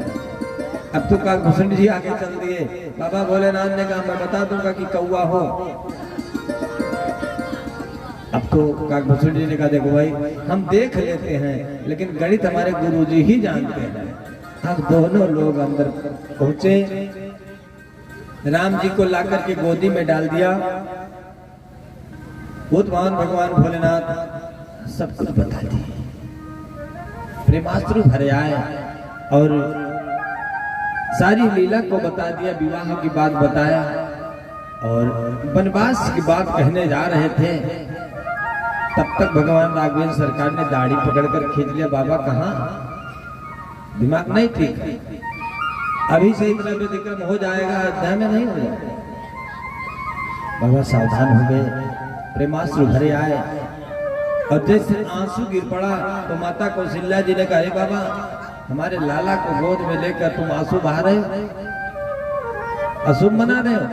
अब तो काकभूषण जी आगे चल दिए। बाबा भोलेनाथ ने कहा, मैं बता दूंगा कि कौआ हो। अब तो काकभूषण जी ने कहा, देखो भाई, हम देख लेते हैं, लेकिन गणित हमारे गुरुजी ही जानते हैं। अब दोनों लोग अंदर पहुंचे, राम जी को लाकर के गोदी में डाल दिया। भूतवान भगवान भोलेनाथ सब कुछ बता दिए, प्रेमाश्रु भरे आए और सारी लीला को बता दिया, विवाह की बात बताया और वनवास की बात कहने जा रहे थे। तब तक भगवान राघवेंद्र सरकार ने दाढ़ी पकड़कर खींच लिया। बाबा कहाँ, दिमाग नहीं ठीक, अभी से इतना व्यतिक्रम हो जाएगा, अध्याय में नहीं हो जाएगा। बाबा सावधान हो गए, प्रेमाश्रु भरे आए और जैसे आंसू गिर पड़ा तो माता कौशल्या जी ने कहा, हे बाबा, हमारे लाला को गोद में लेकर तुम आंसू बहा रहे हो। अशुभ मना रहे हो,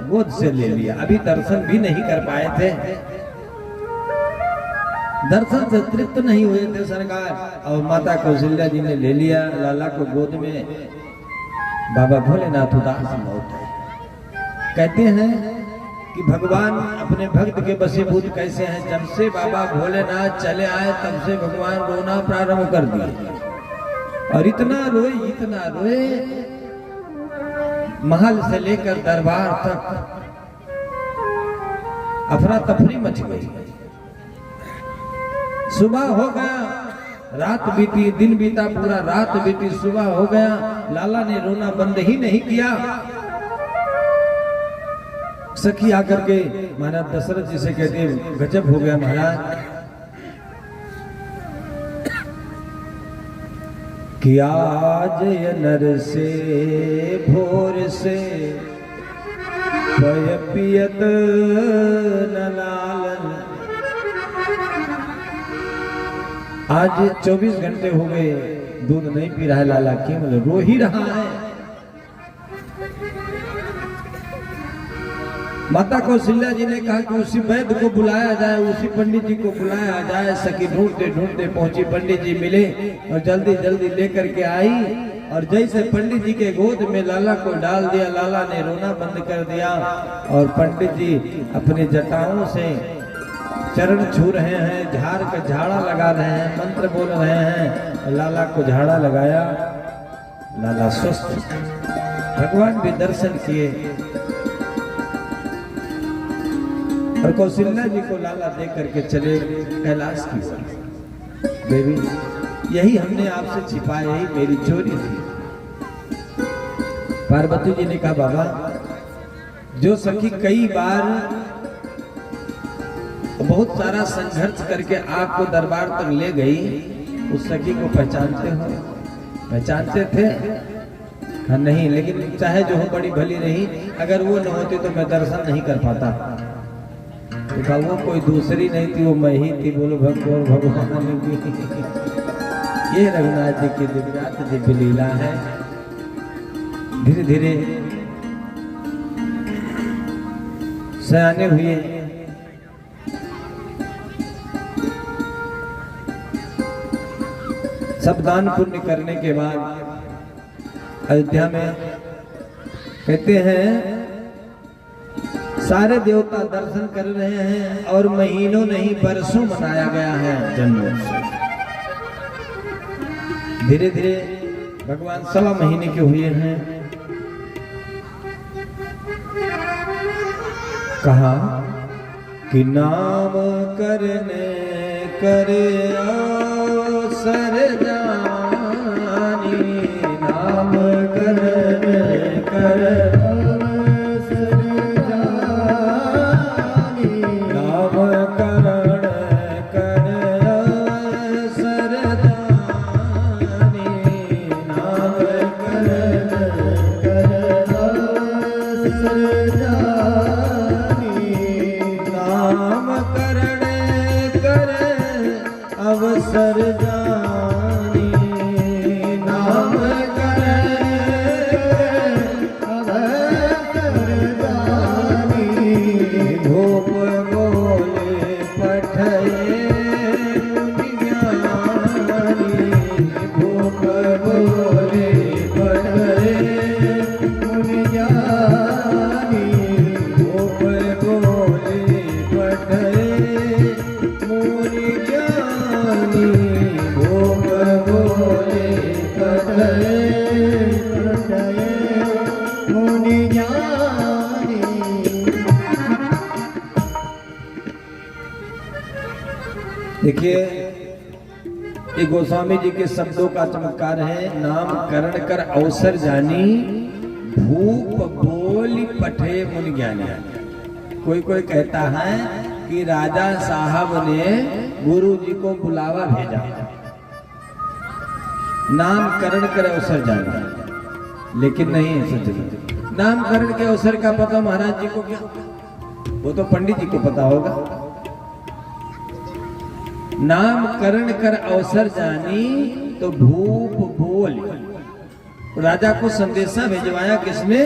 गोद से ले लिया। अभी दर्शन भी नहीं कर पाए थे, दर्शन से तृप्त नहीं हुए थे सरकार, और माता कौशल्या जी ने ले लिया लाला को गोद में। बाबा भोलेनाथ उदास बहुत है। कहते हैं कि भगवान अपने भक्त के वशीभूत कैसे हैं। जब से बाबा भोलेनाथ चले आए तब से भगवान रोना प्रारंभ कर दिए, और इतना रोए महल से लेकर दरबार तक अफरा तफरी मच गई। सुबह हो गया, रात बीती, दिन बीता, पूरा रात बीती, सुबह हो गया, लाला ने रोना बंद ही नहीं किया। सखी आकर के महाराज दशरथ जी से कहते गजब हो गया महाराज, कि आज ये नर से भोर से पय पियत न लालन। आज 24 घंटे हो गए दूध नहीं पी रहा है लाला, केवल रो ही रहा है। माता कौशल्या जी ने कहा कि उसी वैद्य को बुलाया जाए, उसी पंडित जी को बुलाया जाए। सखी ढूंढते ढूंढते पहुंची, पंडित जी मिले और जल्दी जल्दी लेकर के आई, और जैसे पंडित जी के गोद में लाला को डाल दिया, लाला ने रोना बंद कर दिया, और पंडित जी अपने जटाओं से चरण छू रहे हैं, झाड़ का झाड़ा लगा रहे हैं, मंत्र बोल रहे हैं। लाला को झाड़ा लगाया, लाला स्वस्थ। भगवान भी दर्शन किए, और कौशल्या जी को लाला दे करके चले कैलाश की तरफ। देवी, यही हमने आपसे छिपाया, यही मेरी चोरी थी। पार्वती जी ने कहा बाबा, जो सखी कई बार बहुत सारा संघर्ष करके आपको दरबार तक ले गई, उस सखी को पहचानते हो? पहचानते थे? हाँ नहीं, लेकिन चाहे जो हो बड़ी भली रही, अगर वो न होती तो मैं दर्शन नहीं कर पाता। तो कहा वो कोई दूसरी नहीं थी, वो मैं ही थी। बोलो भगवान की। ये रघुनाथ जी की दिव्यात दिव्य लीला है। धीरे धीरे सयाने हुए, सब दान पुण्य करने के बाद अयोध्या में कहते हैं सारे देवता दर्शन कर रहे हैं, और महीनों नहीं बरसों मनाया गया है जन्मोत्सव। धीरे धीरे भगवान 1.25 महीने के हुए हैं। कहा कि नाम करने करे अवसर जानी, नाम करने करे अवसर जानी, नाम करण करे अवसर जानी, नाम करण करे अवसर जानी, नाम करण करे अवसर जानी, नाम भूप बोले पठये मुनिज्ञानी, भूप बोले पठये मुनिज्ञानी, भूप बोले पठये मुनिज्ञानी, भूप बोले पठये मुनिज्ञानी। देखिए, ये गोस्वामी जी के शब्दों का चमत्कार है। नाम करण कर अवसर जानी, भूप बोली पठे मुनि ज्ञानी। कोई कोई कहता है कि राजा साहब ने गुरु जी को बुलावा भेजा, नाम करण कर अवसर जानी, लेकिन नहीं सच। नामकरण के अवसर का पता महाराज जी को क्या, वो तो पंडित जी को पता होगा। नामकरण कर अवसर जानी तो भूप बोल, राजा को संदेशा भिजवाया किसने?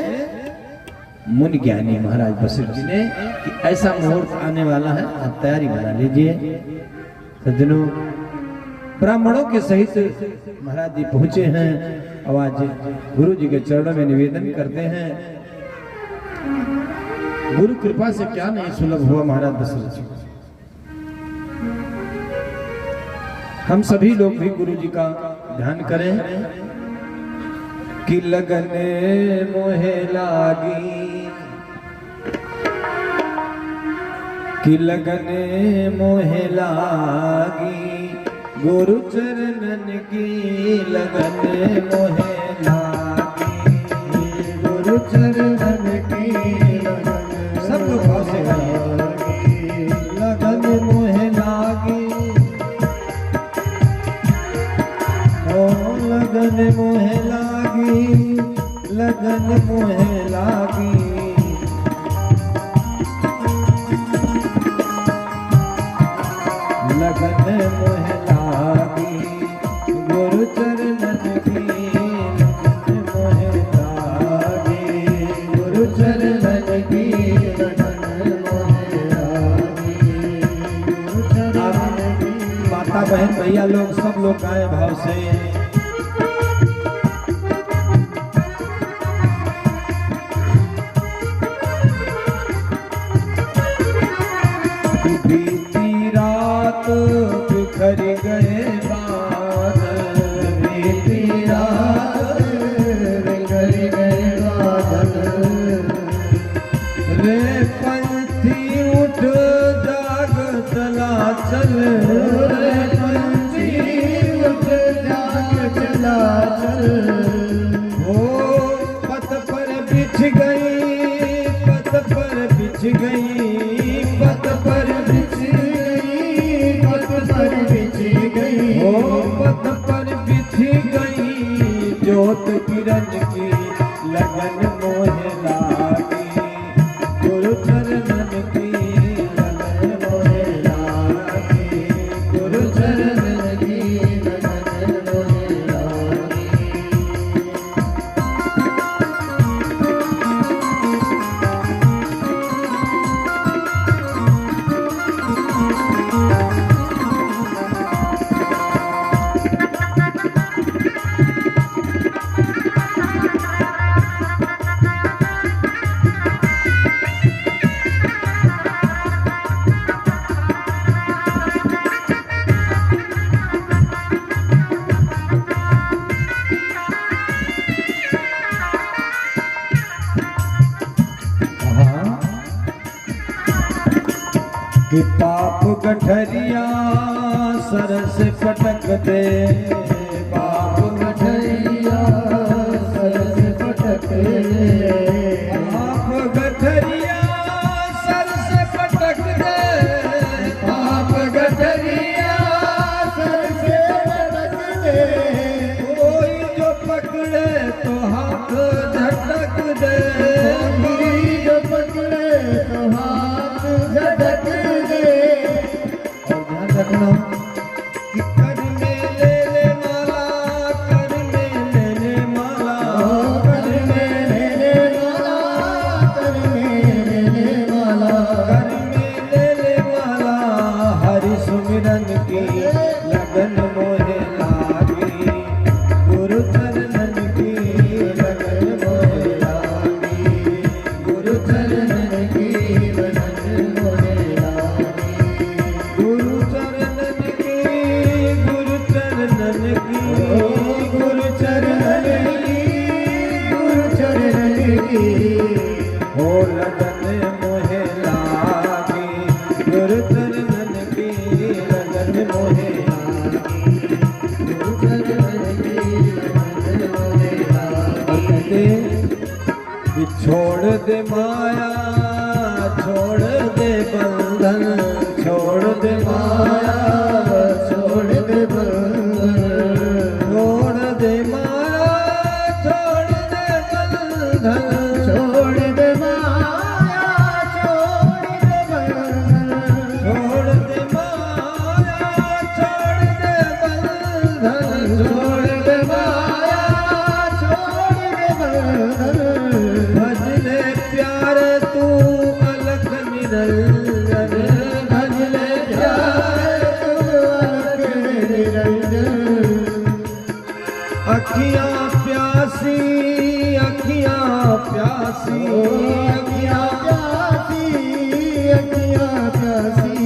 मुनि ज्ञानी महाराज वशिष्ठ जी ने कि ऐसा मुहूर्त आने वाला है, आप तैयारी बना लीजिए। सज्जनों, ब्राह्मणों के सहित महाराज जी पहुंचे हैं और आज गुरु जी के चरणों में निवेदन करते हैं। गुरु कृपा से क्या नहीं सुलभ हुआ महाराज दशरथ जी। हम सभी लोग भी गुरु जी का ध्यान करें कि लगने मोहे लागी, कि लगने मोहे लागी, गुरु चरणन की लगने मोहे लागी, गुरु चरणन की लगन सब लोग भाव से गाइए। लगन मोहे लागी, ओ लगन मोहे लागी, लगन मोहे लागी, लगन मोहे लागी, गुरु चरणन की लगन मोहे लागी, गुरु चरणन की लगन मोहे लागी, गुरु चरणन की। माता बहन भैया लोग सब लोग गाए भाव से। बीती रात बिखर गए बादल, बीती रात बिखर गए बादल, रे पंथी उठ जाग चला चल, रे पंछी उठ जाग चला चल, हो पथ पर बिछ गई, पथ पर बिछ गई, पथ पर बिछ गई, पथ पर बिछ गई, हो पथ पर बिछ गई, ज्योत किरण की लगन मोहे लागी, गुरु चरणन की लगन मोहे लागी, गुरु चरणन की लगन मोहे लागी। कि पाप गठरिया सरस पटक दे, पाप गठरिया सरस पटक दे, पाप गठरिया सरस पटक दे, पाप गठरिया सरस पटक दे, कोई जो पकड़े तो हाथ झटक दे, कोई जो पकड़े तो हाथ झटक दे। और ध्यान रखना कि कर में ले ले माला, कर में ले ले माला, कर में लेने वाला, कर में लेने वाला, कर में ले ले माला, हरि सुमिरन की लगन मोहे लागी, गुरु चरणन की लगन मोहे लागी, गुरु चरणन की लगन मोहे लागी, गुरु चरणन की, गुरु चरणन की, गुरु चरणन की, गुरु चरणन की। हो लगन मोहे लागी, गुरु चरणन की लगन मोहे लागी, गुरु चरणन की लगन मोहे लागी। कहते कि छोड़ दे माया, छोड़ दे बंधन, छोड़ दे माया, छोड़ दे बंधन, छोड़ दे माया, छोड़ दे बंधन, छोड़ दे माया, छोड़ दे बंधन, छोड़ दे माया, छोड़ दे बंधन, छोड़ दे माया, छोड़ दे बंधन। भज ले प्यारे प्यासी अखियाँ प्यासी अखियाँ प्यासी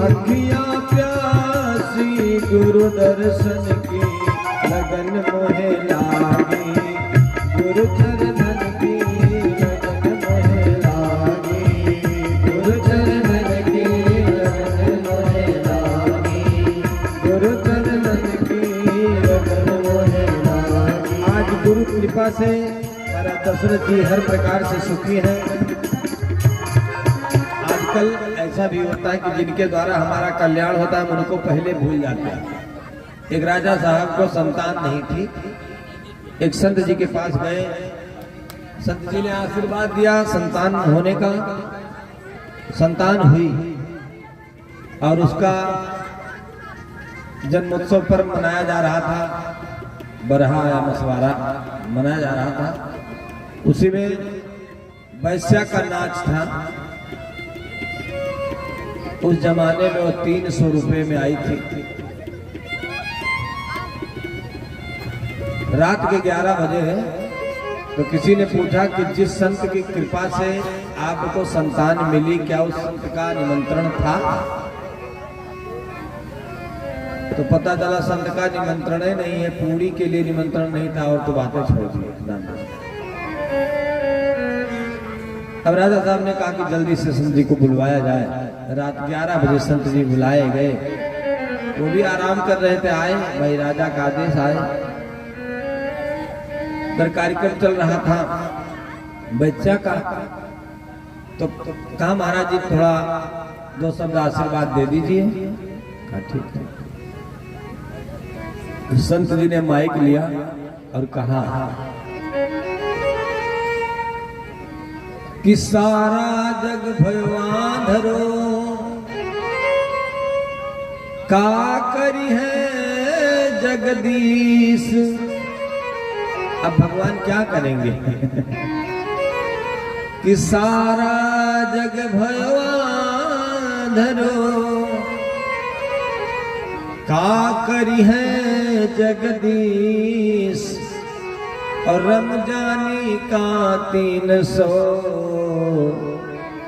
अखियाँ प्यासी गुरु दर्शन की लगन मोहे लागी गुरु चरणन की लगन मोहे लागी गुरु चरणन की लगन मोहे लागी गुरु चरणन की लगन मोहे लागी। आज गुरु कृपा से हमारा दशरथ जी हर प्रकार से सुखी हैं। आजकल ऐसा भी होता है कि जिनके द्वारा हमारा कल्याण होता है हम उनको पहले भूल जाते हैं। एक राजा साहब को संतान नहीं थी। एक संत जी के पास गए, संत जी ने आशीर्वाद दिया संतान होने का। संतान हुई और उसका जन्मोत्सव पर मनाया जा रहा था, बरहा या मसवारा मनाया जा रहा था। उसी में वैश्या का नाच था। उस जमाने में वो 300 रुपए में आई थी। रात के 11 बजे है तो किसी ने पूछा कि जिस संत की कृपा से आपको संतान मिली क्या उस संत का निमंत्रण था? तो पता चला संत का निमंत्रण ही नहीं है, पूरी के लिए निमंत्रण नहीं था और तो बातें छोड़ दी। अब राजा साहब ने कहा कि जल्दी से संत जी को बुलवाया जाए। रात 11 बजे संत जी बुलाए गए। वो भी आराम कर रहे थे, आए भाई राजा का आदेश आए। उधर कार्यक्रम चल रहा था बच्चा का। तो कहा महाराज जी थोड़ा 2 शब्द आशीर्वाद दे दीजिए। कहा ठीक है। संत जी ने माइक लिया और कहा कि सारा जग भगवान धरो का करी है जगदीश। अब भगवान क्या करेंगे? कि सारा जग भगवान धरो का करी है जगदीश और रमजानी का 300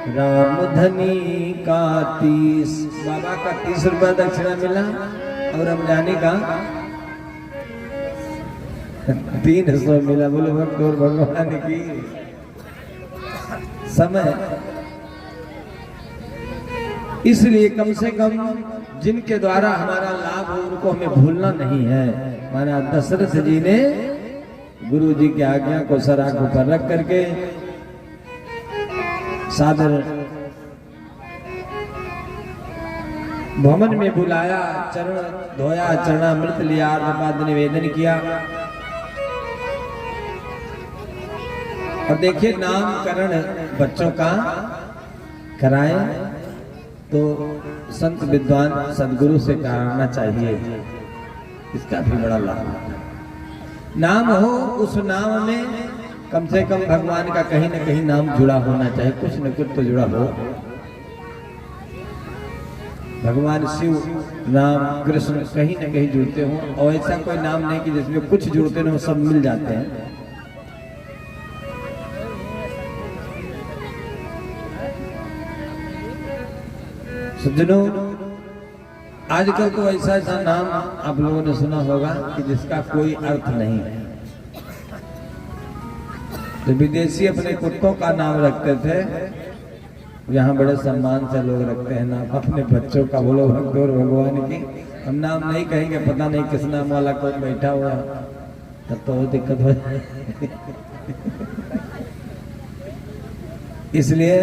राम धनी का 30। बाबा का 30 रुपया दक्षिणा मिला और रमजानी का 300 मिला। बोलो भक्त और भगवान की समय। इसलिए कम से कम जिनके द्वारा हमारा लाभ हो उनको हमें भूलना नहीं है। माना दशरथ जी ने गुरु जी की आज्ञा को सर आंखों पर रख करके सादर भवन में बुलाया, चरण धोया, चरणामृत लिया, आर्तपाद निवेदन किया। और देखिए नामकरण बच्चों का कराएं तो संत विद्वान सदगुरु से कराना चाहिए। इसका भी बड़ा लाभ है। नाम हो उस नाम में कम से कम भगवान का कहीं न कहीं नाम जुड़ा होना चाहिए, कुछ न कुछ तो जुड़ा हो। भगवान शिव राम कृष्ण कहीं न कहीं जुड़ते हो और ऐसा कोई नाम नहीं कि जिसमें कुछ जुड़ते न हो, सब मिल जाते हैं। सज्जनों आजकल तो ऐसा ऐसा नाम आप लोगों ने सुना होगा कि जिसका कोई अर्थ नहीं है। तो विदेशी अपने कुत्तों का नाम रखते थे, यहाँ बड़े सम्मान से लोग रखते हैं नाम अपने बच्चों का। बोलो भक्त और भगवान की। हम नाम नहीं कहेंगे, पता नहीं किस नाम वाला कोई बैठा हुआ तब तो दिक्कत हो जाए। इसलिए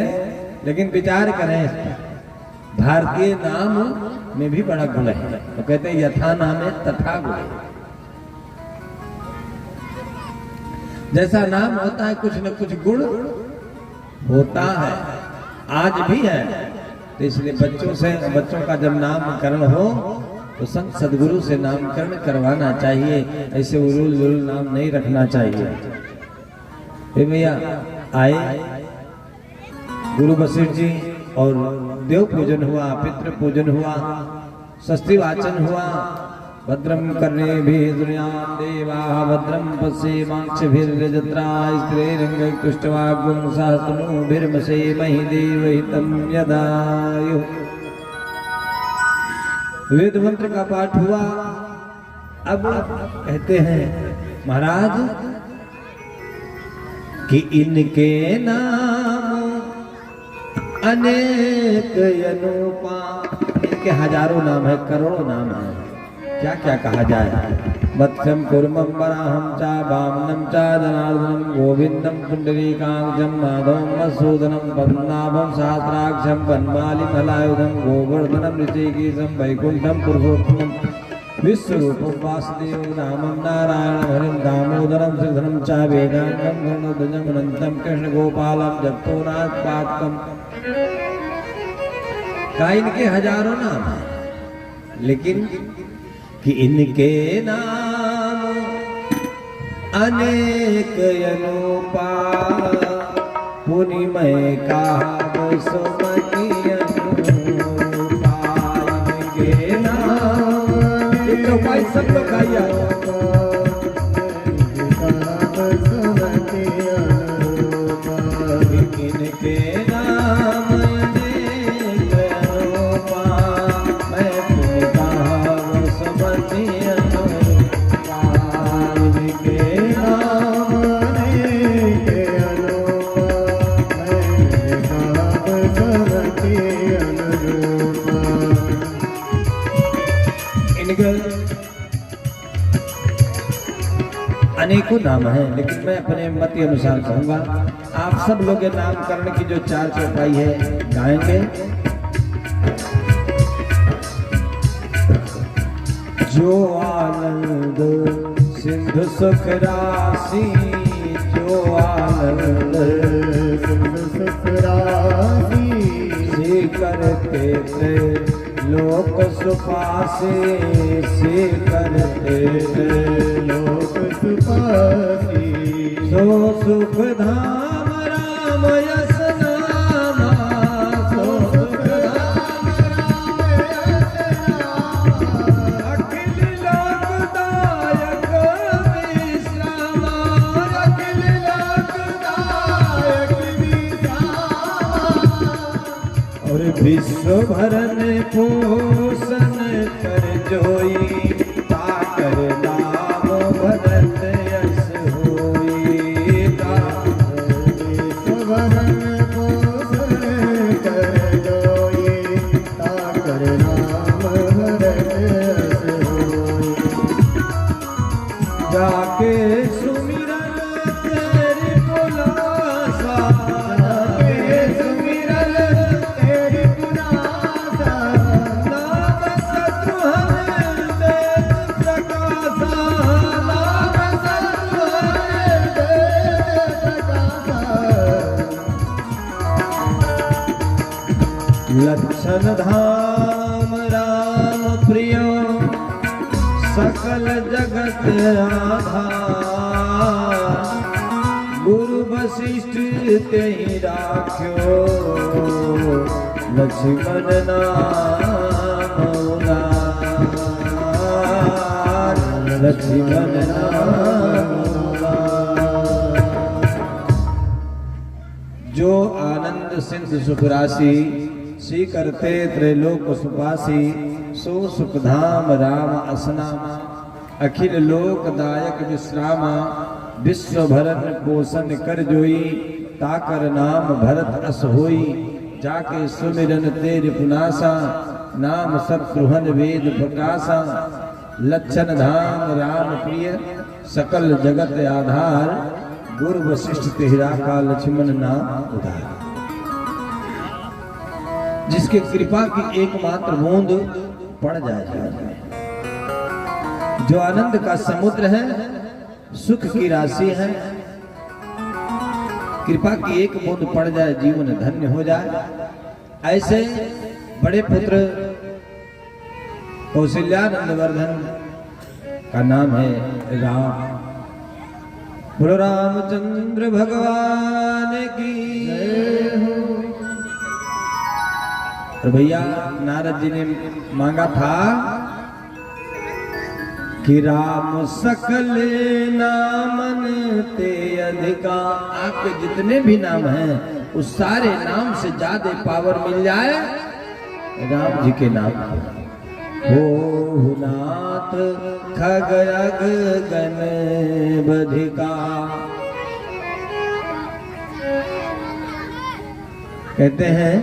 लेकिन विचार करें, भारतीय नाम में भी बड़ा गुण है। तो कहते हैं यथा नामे तथा गुण। जैसा नाम होता है कुछ न कुछ गुण होता है, आज भी है। तो इसलिए बच्चों का जब नामकरण हो तो संत सदगुरु से नामकरण करवाना चाहिए। ऐसे उलूल नाम नहीं रखना चाहिए। भैया आए गुरु वशिष्ठ जी और देव पूजन हुआ, पितृ पूजन हुआ, षष्ठी वाचन हुआ, भद्रम कर्णेभिः शृणुयाम देवाः भद्रम पश्येमाक्षभिर्यजत्राः स्त्रीरङ्गैस्तुष्ट्वाग्गुं सहस्रनोभिर्मसेमहि देवहितं यदायुः। वेद मंत्र का पाठ हुआ। अब कहते हैं महाराज कि इनके नाम अनेक अनूपा, इनके हजारों नाम है, करोड़ों नाम है। क्या क्या कहा जाए? मत्स्यम कूर्मं वराहं च वामनं च जनार्दनं गोविंदं पुंडरीकाक्षं माधवं मधुसूदनं पद्मनाभं सहस्राक्षं वनमालिमलायुधं गोवर्धनं ऋषिकेशं वैकुंठं पुरुषोत्तमं विश्वरूपं वासुदेवं रामं नारायणं हरिं दामोदरं श्रीधरं च वेदांगं गरुडध्वजं अनंतं कृष्णगोपालं जगन्नाथपादकं। का इनके हजारों नाम है, लेकिन कि इनके नाम अनेक अनूपा पुनिमय का सुमति अनूपा। इनके नाम तो भाई सब लोग गाइया। इनके नाम अनेक अनूपा मैं पुनिता सुमति अनूपा। इनके नाम अनेक अनूपा मैं सुमति अनूपा। इनके अनेकों नाम हैं, लेकिन मैं अपने मत के अनुसार कहूंगा। आप सब लोग ये नामकरण की जो चार चौपाई है गाएंगे। जो आनंद सिंधु सुख राशि, जो आनंद सिंधु सुख राशि से करते थे लोक सुपासे, से करते थे लोक सुपासी। सो सुख धाम राम यस नामा, सो सुख धाम राम यस नामा। अखिल लोकदायक विश्रामा, अखिल लोकदायक विश्रामा। और विश्व भरन पोषण कर जोई, ताकर नाम भरत यश होई। विश्व भरन पोषण कर जोई, ताकर नाम भरत यश होई। जाके सुमिरन तेरी पुलासा, जाके सुमिरन तेरी पुलासा। नाम शत्रुहन वेद प्रकाशा, नाम शत्रुहन वेद प्रकाशा। लक्षण धाम राम प्रिय सकल जगत आधार। गुरु वशिष्ठ तेहि राख्यो लक्ष्मण नाम उदार, लक्ष्मण नाम उदार। जो आनंद सिंधु सुख राशि, सी करते त्रैलोक सुपासी। सो सुखधाम राम असनामा, अखिल लोकदायक विश्रामा। विश्व भरन पोषण कर जोई, ताकर नाम भरत अस होई। जाके सुमिरन तेरे पुनासा, नाम शत्रुहन वेद प्रकाशा। लक्षण धाम राम प्रिय सकल जगत आधार। गुरु वशिष्ठ तेहरा का लक्ष्मण नाम उधार। जिसके कृपा की एकमात्र बूंद पड़ जाए, जो आनंद का समुद्र है, सुख की राशि है। कृपा की एक बूंद पड़ जाए, जीवन धन्य हो जाए। ऐसे बड़े पुत्र कौशल्यानंद वर्धन का नाम है राम। बोलो रामचंद्र भगवान की जय हो। और भैया नारद जी ने मांगा था कि राम सकल नामन ते अधिका। आपके जितने भी नाम हैं उस सारे नाम से ज्यादा पावर मिल जाए राम जी के नाम हो। नाथ खग अग गण बधिका। कहते हैं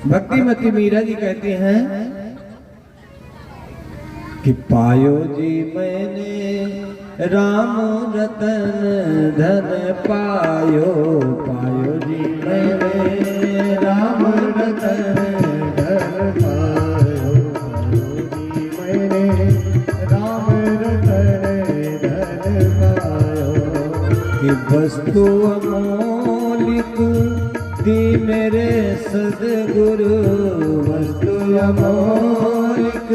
भक्तिमती मीरा जी कहती हैं कि पायो जी मैंने राम रतन धन पायो। पायो जी मैंने राम रतन धन पायो। पायो जी मैंने राम रतन धन पायो। कि वस्तु अमोलिक दी मेरे सदगुरु। वस्तु अमोलिक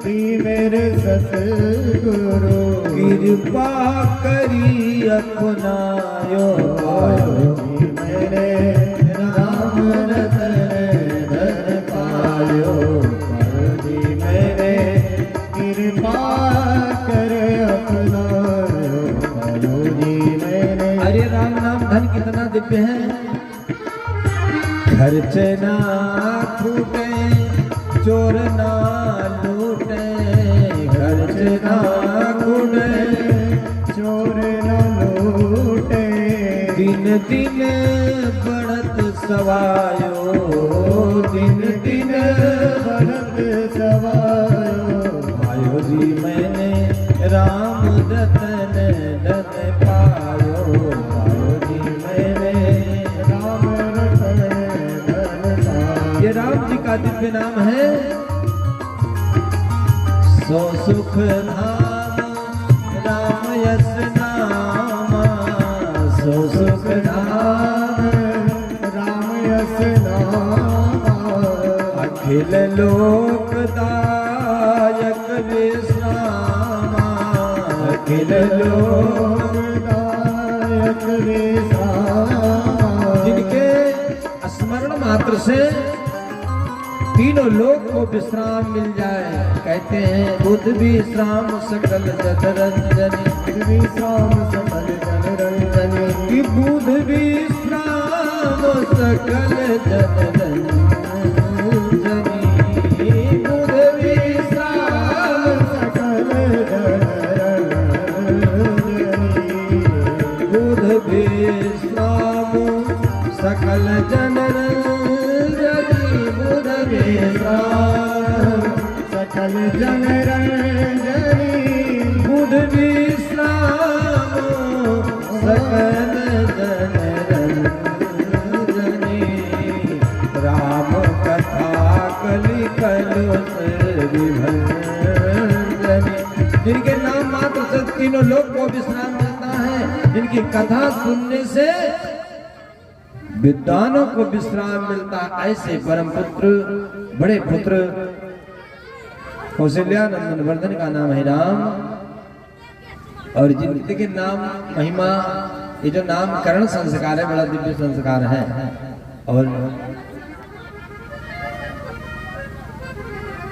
दी मेरे सतगुरु। कृपा करी अपनायो। पायो जी मेरे राम रतन धन पायो। पायो जी मेरे कृपा करे अपनायो। पायो जी मेरे। अरे राम नाम धन कितना दिव्य है। खर्च ना छूटे चोर ना लूटे। खर्च ना छूटे चोर ना लूटे। दिन दिन बढ़त सवायो। दिन दिन बढ़त सवायो। पायो जी मैंने राम रतन धन पायो। पायो जी मैंने राम रतन धन पायो। ये राम जी का दिव्य नाम है। सो सुख धाम राम यस नामा। सो सुख धाम राम यस नामा। अखिल लोकदायक विश्रामा। अखिल लोकदायक विश्रामा। जिनके स्मरण मात्र से तीनों लोक को विश्राम मिल जाए। कहते हैं बुद्ध विश्राम सकल जनरंजनी। विश्राम सकल जनरंजनी। कि बुद्ध विश्राम सकल जनरंजनी। बुद्ध विश्राम सकल जनरंजनी। बुद्ध विश्राम सकल जनरंजनी। बुद्ध विश्राम सकल जनरंजनी। बुद्ध विश्राम सकल जनरंजनी। राम कथा कलि कलुष विभंजनी। जिनके नाम मात्र से तीनों लोग को विश्राम मिलता है। जिनकी कथा सुनने से विद्वानों को विश्राम मिलता है। ऐसे परम पुत्र बड़े पुत्र कौशल्या नंदन वर्धन का नाम है राम। और जिनके के नाम महिमा ये जो नामकरण संस्कार है बड़ा दिव्य संस्कार है। और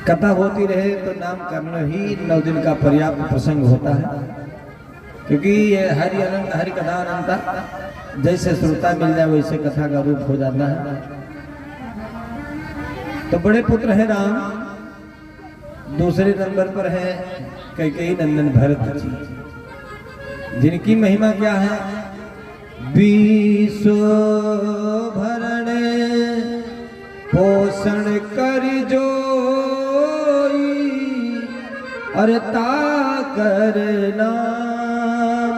कथा होती रहे तो नामकरण ही 9 दिन का पर्याप्त प्रसंग होता है। क्योंकि ये हरि अनंत हरि कथा अनंता। जैसे श्रोता मिल जाए वैसे कथा का रूप हो जाता है। तो बड़े पुत्र है राम। दूसरे नंबर पर है कैकेयी नंदन भरत जी। जिनकी महिमा क्या है। 20 भरण पोषण कर जोई। अरे ताकर नाम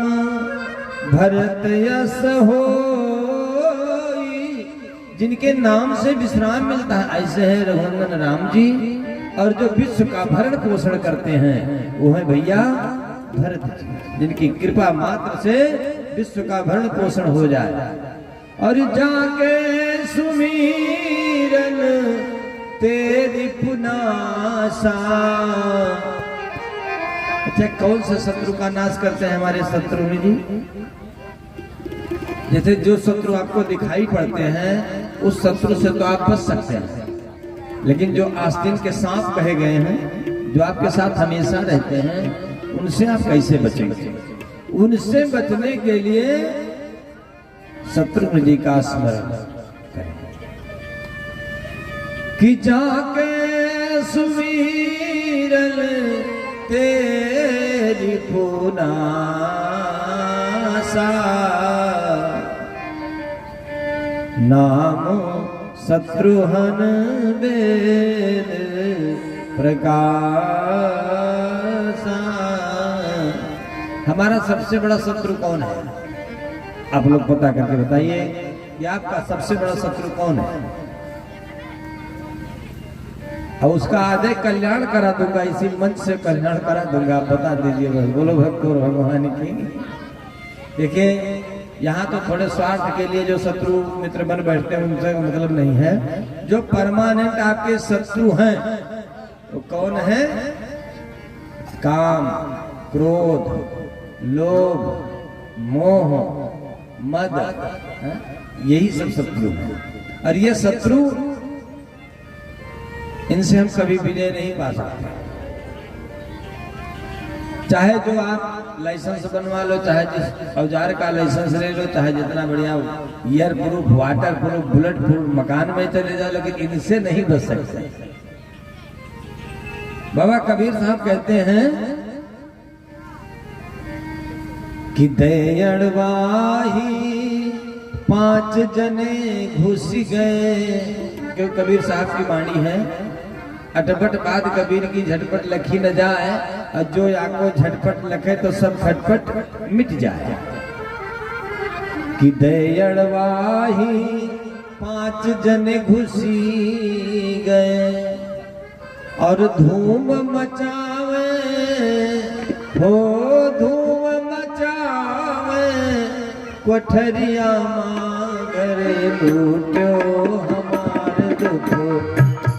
भरत यस होई। जिनके नाम से विश्राम मिलता है ऐसे है रघुनंदन राम जी। और जो विश्व का भरण पोषण करते हैं वो है भैया भरत जी। जिनकी कृपा मात्र से विश्व का भरण पोषण हो जाए। और जाके सुमीरन तेरी पुनासा। अच्छा कौन से शत्रु का नाश करते हैं हमारे शत्रु जी। जैसे जो शत्रु आपको दिखाई पड़ते हैं उस शत्रु से तो आप बच सकते हैं। लेकिन जो आस्तीन के सांप कहे गए हैं, जो आपके साथ हमेशा रहते हैं, उनसे आप कैसे बचेंगे? उनसे बचने के लिए शत्रुघ्न जी का स्मरण करें कि जाके सुवीरन तेरी पुनासा नाम शत्रुघ्न वेद प्रकाशा। हमारा सबसे बड़ा शत्रु कौन है? आप लोग पता करके बताइए कि आपका सबसे बड़ा शत्रु कौन है, और उसका आधे कल्याण करा दूंगा, इसी मंच से कल्याण करा दूंगा। आप बता दीजिए बस। बोलो भक्त और भगवान की। देखिए यहाँ तो थोड़े स्वार्थ के लिए जो शत्रु मित्र बन बैठते हैं उनसे मतलब नहीं है। जो परमानेंट आपके शत्रु हैं वो कौन है? काम, क्रोध, लोभ, मोह, मद, यही सब शत्रु हैं। और ये शत्रु, इनसे हम कभी विजय नहीं पा सकते। चाहे जो आप लाइसेंस बनवा लो, चाहे जिस औजार का लाइसेंस ले लो, चाहे जितना बढ़िया air proof, water proof, bullet proof मकान में चले जाओ, लेकिन इनसे नहीं बच सकते। बाबा कबीर साहब कहते हैं कि दयड़वाही 5 जने घुस गए। क्यों? कबीर साहब की वाणी है, अटपट बात कबीर की झटपट लखी न जाए, और जो आको झटपट लखे तो सब खटपट मिट जाए। कि दयड़वाही 5 जने घुसी गए और धूम मचावे, हो धूम मचावे, कोठरिया मांगर लूटो हमार दुख,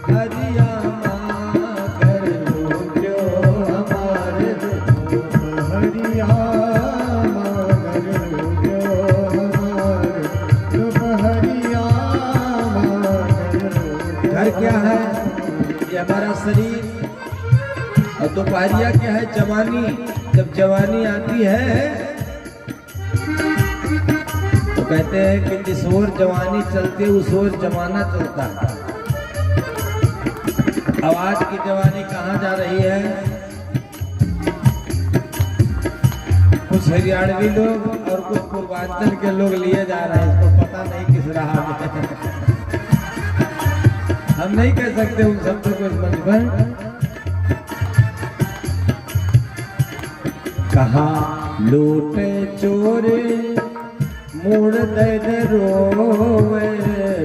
हरिया मांगर लूटो हमार दुख, हरिया मांगर लूटो हमार दुख, हरिया मांगर लूटो। घर क्या है? ये हमारा शरीर। और दोपहरिया क्या है? जवानी। जब जवानी आती है तो कहते हैं कि जिस ओर जवानी चलती है उस ओर जमाना चलता है। अब आज की जवानी कहाँ जा रही है? कुछ हरियाणवी लोग और कुछ पूर्वांचल के लोग लिए जा रहे हैं, इसको पता नहीं किस राह में। हम नहीं कह सकते उन शब्दों को इस मंच पर। कहा लूटे चोरे मुड़ दे दे रोवे,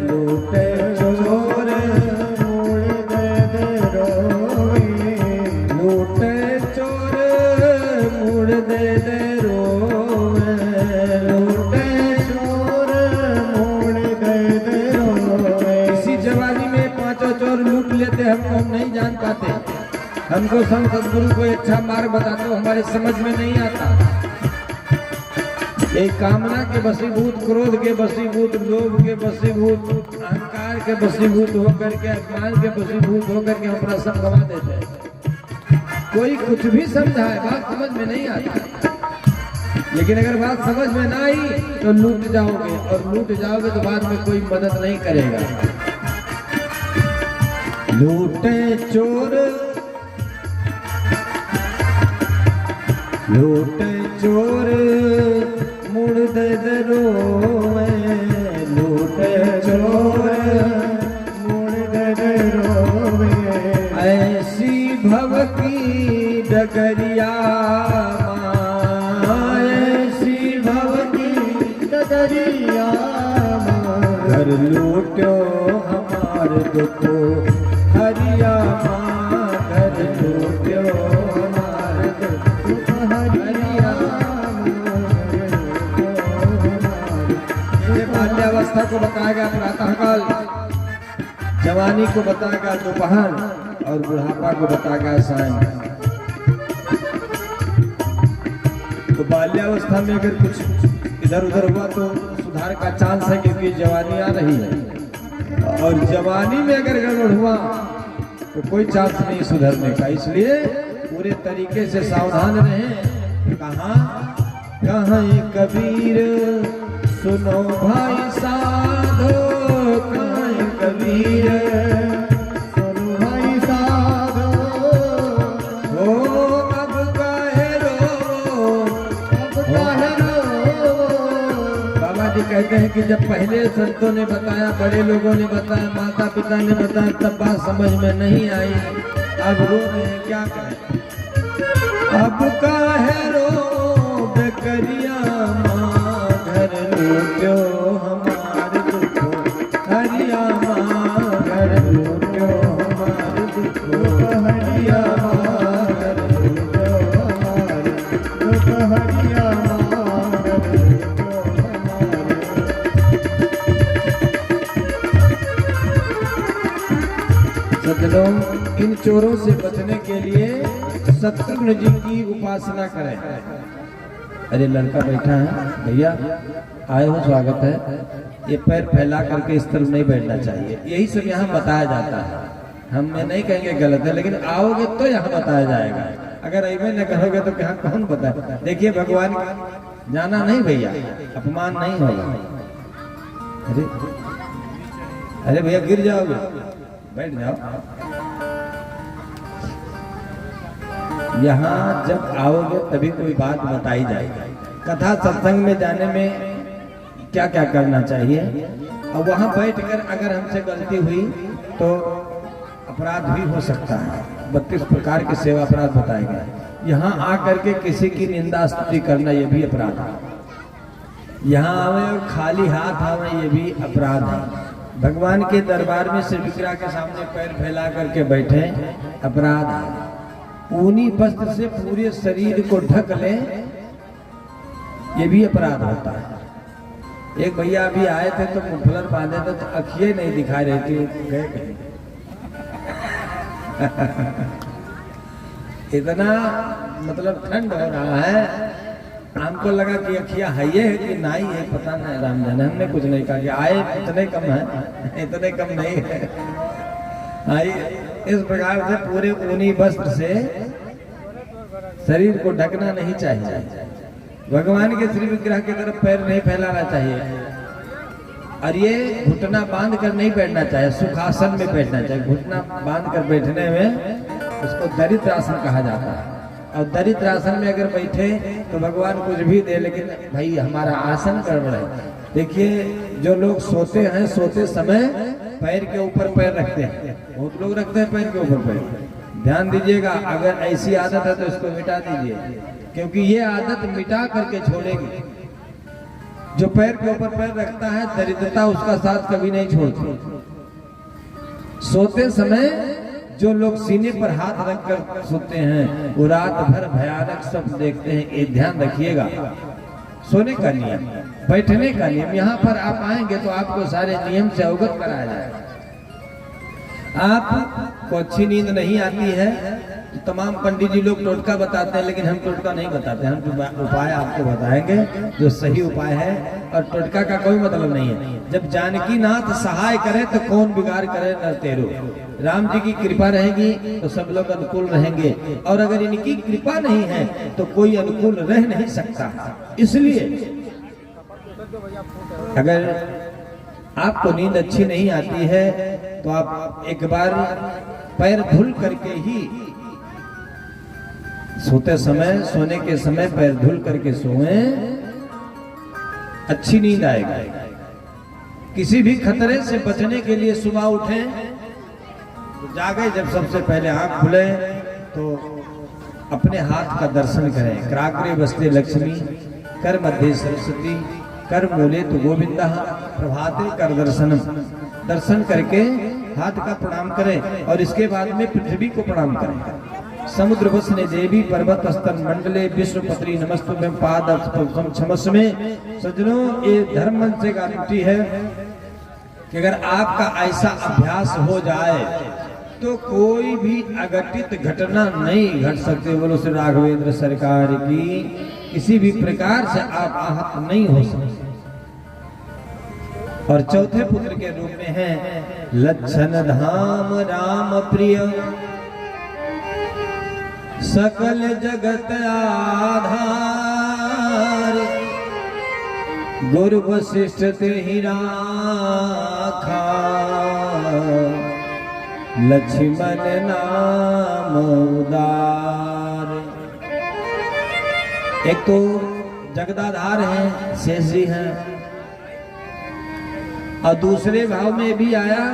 लूटे चोरे मुड़ दे दे रोवे, लूटे चोरे मुड़ दे दे रोवे, लूटे चोर मुड़ दे दे रोवे। इसी जवानी में 5 चोर लूट लेते, हमको हम नहीं जान पाते। हमको संत सदगुरु को अच्छा मार्ग बताते हो हमारे समझ में नहीं आता। एक कामना के बसीभूत, क्रोध के बसीभूत, लोभ के बसीभूत, अहंकार के बसीभूत होकर के, अज्ञान के बसीभूत होकर के हम अपना सब गवा देते हैं। कोई कुछ भी समझाए बात समझ में नहीं आती, लेकिन अगर बात समझ में ना आई तो लूट जाओगे, और लूट जाओगे तो बाद में कोई मदद नहीं करेगा। लूटे चोर, लूटे चोर मुड़ दे दे रोवे, लूटे चोर मुड़ दे दे रोवे। ऐसी भव की डगरिया माँ, ऐसी भव की डगरिया माँ, घर लूटो हमार दुखो, हरिया माँ घर लूटो हमार दुखो, हरिया। बाल्यावस्था को बताएगा प्रातःकाल, जवानी को बताएगा दोपहर, और बुढ़ापा को बताएगा सायं। तो बाल्यावस्था में अगर कुछ इधर उधर हुआ तो सुधार का चांस है, क्योंकि जवानी आ रही है। और जवानी में अगर गड़बड़ हुआ तो कोई चांस नहीं सुधरने का। इसलिए पूरे तरीके से सावधान रहें। कहाँ कहाँ कबीर सुनो भाई साधो, कहाँ कबीर सुनो भाई साधो, हो अब काहे रो, अब काहे रो। बाबा जी कहते हैं कि जब पहले संतों ने बताया, बड़े लोगों ने बताया, माता पिता ने बताया, तब बात समझ में नहीं आई। अब रो रहे हैं, क्या करें। अब काहे रो बेकरिया माँ, घर लूट्यो हमार दुखो, हरिया माँ घर लूट्यो हमार दुखो, हरिया माँ घर लूट्यो हमार दुखो, हरिया माँ घर लूट्यो हमार। सज्जनों, इन चोरों से बचने के लिए सत्संग जी की उपासना करें। अरे लड़का बैठा है, भैया आए हो, स्वागत है। ये पैर फैला करके इस तरफ नहीं बैठना चाहिए, यही सब यहाँ बताया जाता है। हम ये नहीं कहेंगे गलत है, लेकिन आओगे तो यहाँ बताया जाएगा। अगर ऐसे न कहोगे तो यहाँ कौन बताए। देखिए भगवान जाना नहीं भैया, अपमान नहीं होगा। अरे अरे भैया गिर जाओगे, बैठ जाओ। यहाँ जब आओगे तभी कोई बात बताई जाएगी। कथा सत्संग में जाने में क्या क्या करना चाहिए, और वहाँ बैठकर अगर हमसे गलती हुई तो अपराध भी हो सकता है। 32 प्रकार के सेवा अपराध बताए गए। यहाँ आकर के किसी की निंदा स्तुति करना ये भी अपराध है। यहाँ आवे और खाली हाथ आवे ये भी अपराध है। भगवान के दरबार में श्री विग्रह के सामने पैर फैला करके बैठे, अपराध है। ऊनी वस्त्र से पूरे शरीर को ढक ले, ये भी अपराध होता है। एक भैया अभी आए थे तो मुफलर बांधे थे तो अखियां नहीं दिखाई रही थी, गए कहीं। इतना मतलब ठंड हो रहा है, हमको लगा कि अखियां है कि नहीं है, पता नहीं, राम जाने। हमने कुछ नहीं कहा कि आए इतने कम है, इतने कम नहीं है। आइए, इस प्रकार से पूरे ऊनी वस्त्र से शरीर को ढकना नहीं चाहिए। भगवान के श्री विग्रह की तरफ पैर नहीं फैलाना चाहिए, और ये घुटना बांध कर नहीं बैठना चाहिए, सुखासन में बैठना चाहिए। घुटना बांध कर बैठने में उसको दरिद्र आसन कहा जाता है। और दरिद्र आसन में अगर बैठे तो भगवान कुछ भी दे, लेकिन भाई हमारा आसन गड़बड़ है। देखिए जो लोग सोते हैं, सोते समय पैर के ऊपर पैर रखते हैं, बहुत लोग रखते हैं पैर के ऊपर पैर। ध्यान दीजिएगा, अगर ऐसी आदत है तो इसको मिटा दीजिए, क्योंकि ये आदत मिटा करके छोड़ेगी। जो पैर के ऊपर पैर रखता है, दरिद्रता उसका साथ कभी नहीं छोड़ती। सोते समय जो लोग सीने पर हाथ रखकर सोते हैं, वो रात भर भयानक सब देखते हैं। ये ध्यान रखिएगा। सोने का नियम, बैठने का नियम, यहाँ पर आप आएंगे तो आपको सारे नियम से अवगत कराया जाएगा। आपको अच्छी नींद नहीं आती है तो तमाम पंडित जी लोग टोटका बताते हैं, लेकिन हम टोटका नहीं बताते। हम जो उपाय आपको बताएंगे जो सही उपाय है, और टोटका का कोई मतलब नहीं है। जब जानकी नाथ सहाय करे तो कौन बिगाड़ करे नर तेरो। राम जी की कृपा रहेगी तो सब लोग अनुकूल रहेंगे, और अगर इनकी कृपा नहीं है तो कोई अनुकूल रह नहीं सकता। इसलिए अगर आपको नींद अच्छी नहीं आती है तो आप एक बार पैर धुल करके ही सोते समय, सोने के समय पैर धुल करके सोएं, अच्छी नींद आएगी। किसी भी खतरे से बचने के लिए सुबह उठें तो जागे जब सबसे पहले आंख खुले तो अपने हाथ का दर्शन करें। कराग्रे बसते लक्ष्मी, कर मध्य सरस्वती, कर मूले तो गोविंदा, प्रभाते कर दर्शनम। दर्शन करके हाथ का प्रणाम करें, और इसके बाद में पृथ्वी को प्रणाम करें। समुद्र वसने देवी पर्वत स्तन मंडले विश्वपत्री नमस्तुभ्यं पाद क्षमस्मे। सज्जनों, ये धर्म मंच से गारंटी है कि अगर आपका ऐसा अभ्यास हो जाए तो कोई भी अघटित घटना नहीं घट सकती। बोलो श्री राघवेंद्र सरकार की। किसी भी प्रकार से आप आहत नहीं हो सकते। और चौथे पुत्र के रूप में हैं लक्षण धाम राम प्रिय, सकल जगत आधार, गुरु वशिष्ठ ते ही राखा, लक्ष्मण नाम उदार। एक तो जगदाधार है शेष जी हैं, और दूसरे भाव में भी आया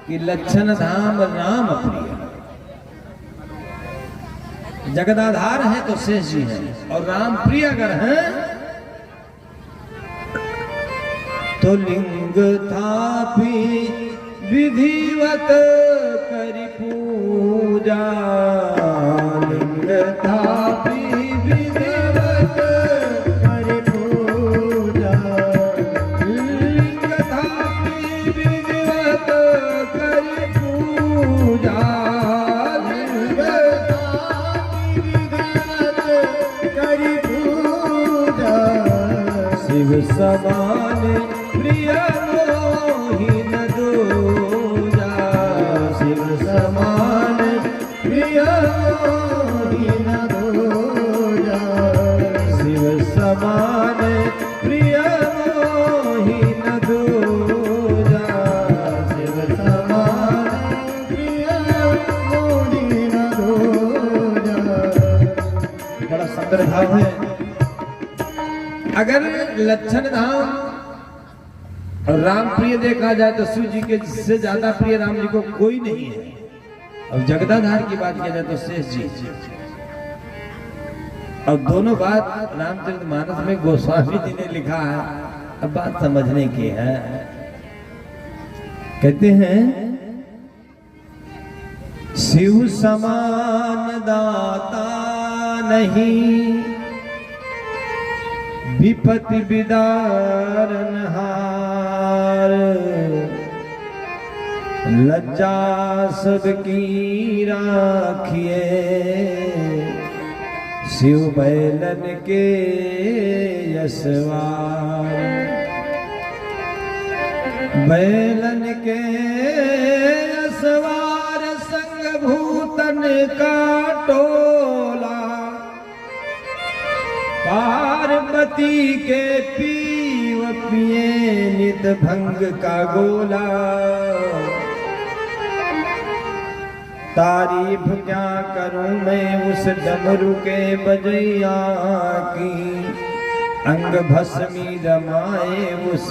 कि लक्षण धाम राम प्रिय। जगदाधार है तो शेष जी हैं, और राम प्रिय अगर हैं तो लिंग थापी विधिवत करि पूजा, लिंग थापी विधिवत करि पूजा, लिंग थापी विधिवत करि पूजा, लिंग थापी विधिवत करि पूजा, शिव समान प्रिय मोहि न दूजा, शिव समान प्रिय मोहि न दूजा, शिव समान प्रिय मोहि न दूजा, शिव समान प्रिय मोहि न दूजा। बड़ा सुंदर भाव है। अगर लक्षण धाम और राम प्रिय देखा जाए तो शिव जी के से ज्यादा प्रिय राम जी को कोई नहीं है, और जगदाधार की बात किया जाए तो शेष जी। और दोनों बात रामचरितमानस में गोस्वामी जी ने लिखा है, अब बात समझने की है। कहते हैं शिव समान दाता नहीं, विपत्ति विदारन हार, लज्जा सबकी राखिए, शिव बैलन के यशवार, बैलन के यशवार संग भूतन का टोला, पार्वती के पीव पिए नित भंग का गोला, तारीफ क्या करूं मैं उस डमरू के बजैया की, अंग भस्मी रमाए उस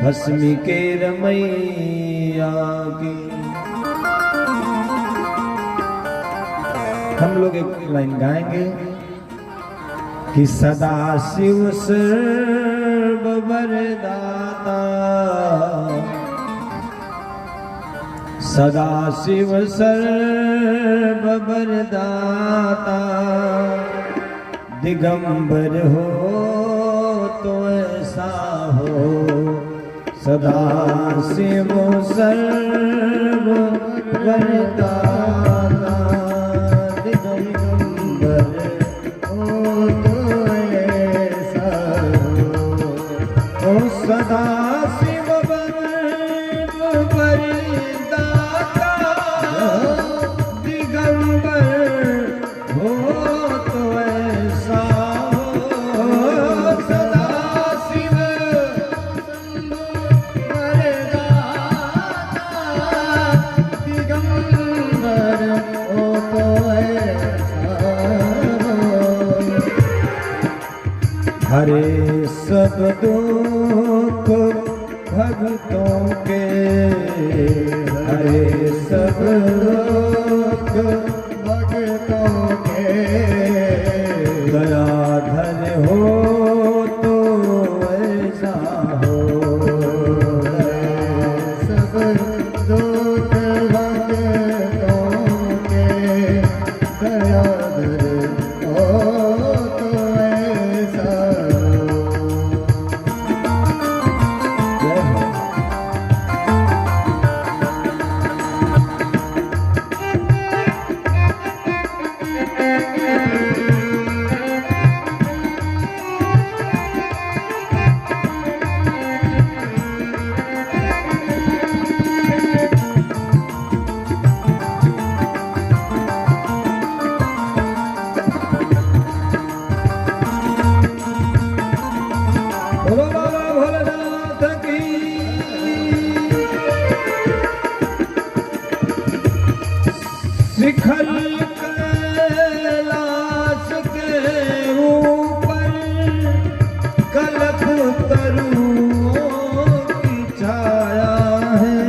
भस्मी के रमैया की। हम लोग एक लाइन गाएंगे कि सदा शिव सर्व वरदाता, सदा शिव सर्व वरदाता, दिगंबर हो तो ऐसा हो, सदा शिव सर्व वरदाता, दिगंबर हो तो ऐसा हो, सदा शिव वरदाता, दिगंबर हो तो ऐसा हो, सदा शिव वरदाता, दिगंबर हो तो ऐसा हो। हरे सब दुख भक्तों के, हरे सब दुख भक्तों के, दयाधन हो तो ऐसा हो, सब दुख भक्तों के, दयाधन हो तो ऐसा हो। शिखर कैलाश के ऊपर कल्प तरुओं की छाया है।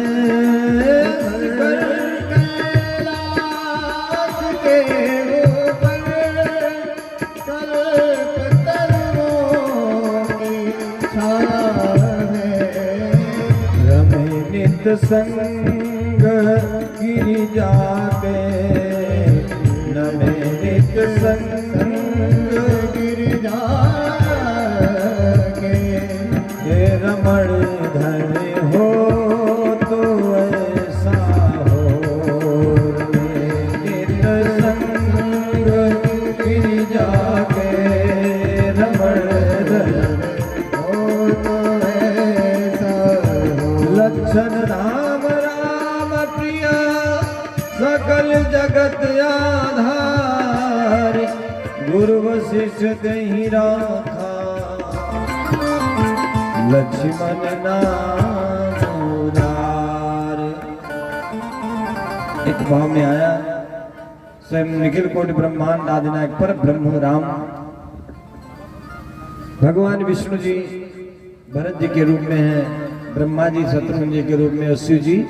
शिखर कैलाश के ऊपर कल्प तरुओं की छाया है। रमे नित संग गिरिजा पे, नमे नित संग गिरिजा के। हे रमण धन हो तो ऐसा हो, नित संग गिरिजा के रमण धन हो तो ऐसा हो। लक्षण राम राम प्रिय सकल जगत आधार, गुरु वशिष्ठ दहि राखा लक्ष्मण नाम उदार। एक भाव में आया स्वयं निखिल कोटि ब्रह्मांड आदिनायक पर ब्रह्म राम भगवान विष्णु जी भरत जी के रूप में हैं, ब्रह्मा जी शत्रुघ्न जी के रूप में, और शिव जी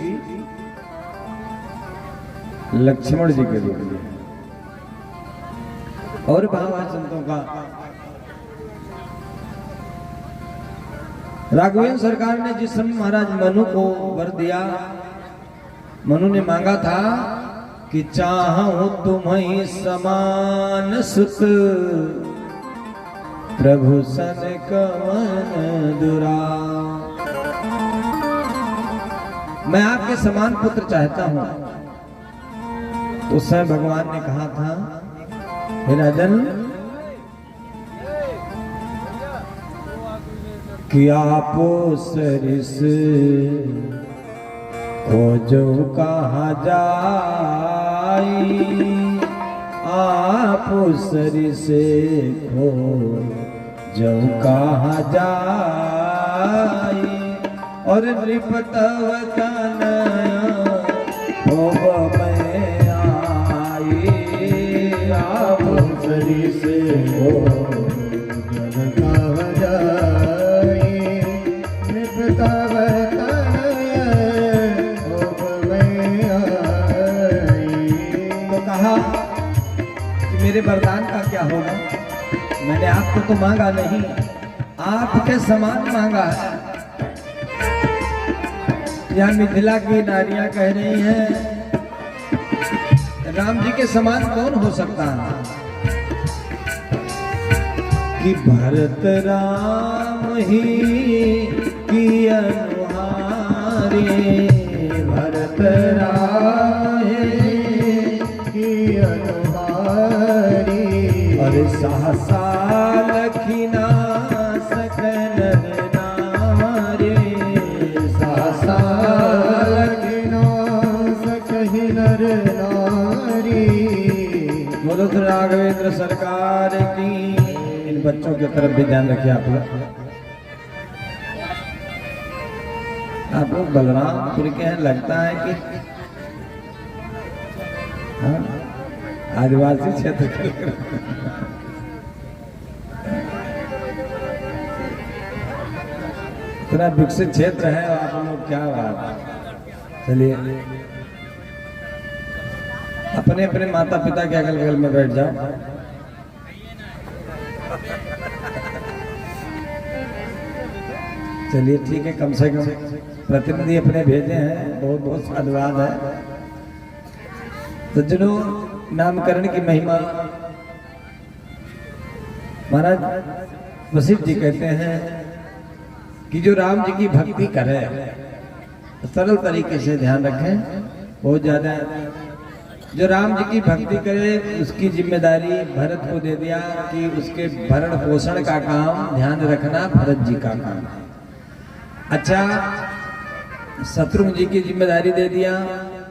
लक्ष्मण जी के रूप में। और भाव है संतों का। राघवेंद्र सरकार ने जिस समय महाराज मनु को वर दिया, मनु ने मांगा था कि चाहूं तुम्हीं समान सुत, प्रभु सन कवन दुरा। मैं आपके समान पुत्र चाहता हूं। तो उस समय भगवान ने कहा था, हे राजन, कि आपो सरिस खोजो कहा जाई, आपो सरिस खोजो कहा जाई, और नृपतव तनया होब में आई, आपो सरिस हो जग कहा जाई, नृपतव तनया होब में आई। तो कहा कि मेरे वरदान का क्या होगा? मैंने आपको तो मांगा नहीं, आपके समान मांगा है। यहाँ मिथिला की नारियां कह रही हैं, राम जी के समान कौन हो सकता है? कि भरत राम ही की अनुहारी, भरत राम ही की अनुहारी। और सहसा लखीना सकन नारी, सहसा लखिना सकहि नर नारी। बोलो तो राघवेंद्र सरकार की। इन बच्चों की तरफ भी ध्यान रखिए आप लोग। आप लोग बलरामपुर के हैं, लगता है कि हाँ, आदिवासी क्षेत्र के लोग। इतना विकसित क्षेत्र है और आप लोग क्या बात। चलिए अपने अपने माता पिता के अगल बगल में बैठ जाओ। चलिए ठीक है, कम से कम प्रतिनिधि अपने भेजे हैं, बहुत बहुत साधुवाद है। तो चलो नामकरण की महिमा। महाराज वशिष्ठ जी कहते हैं कि जो राम जी की भक्ति करे, सरल तरीके से ध्यान रखें, बहुत ज्यादा जो राम जी की भक्ति करे उसकी जिम्मेदारी भरत को दे दिया कि उसके भरण पोषण का काम ध्यान रखना भरत जी का काम है। अच्छा, शत्रुघ्न जी की जिम्मेदारी दे दिया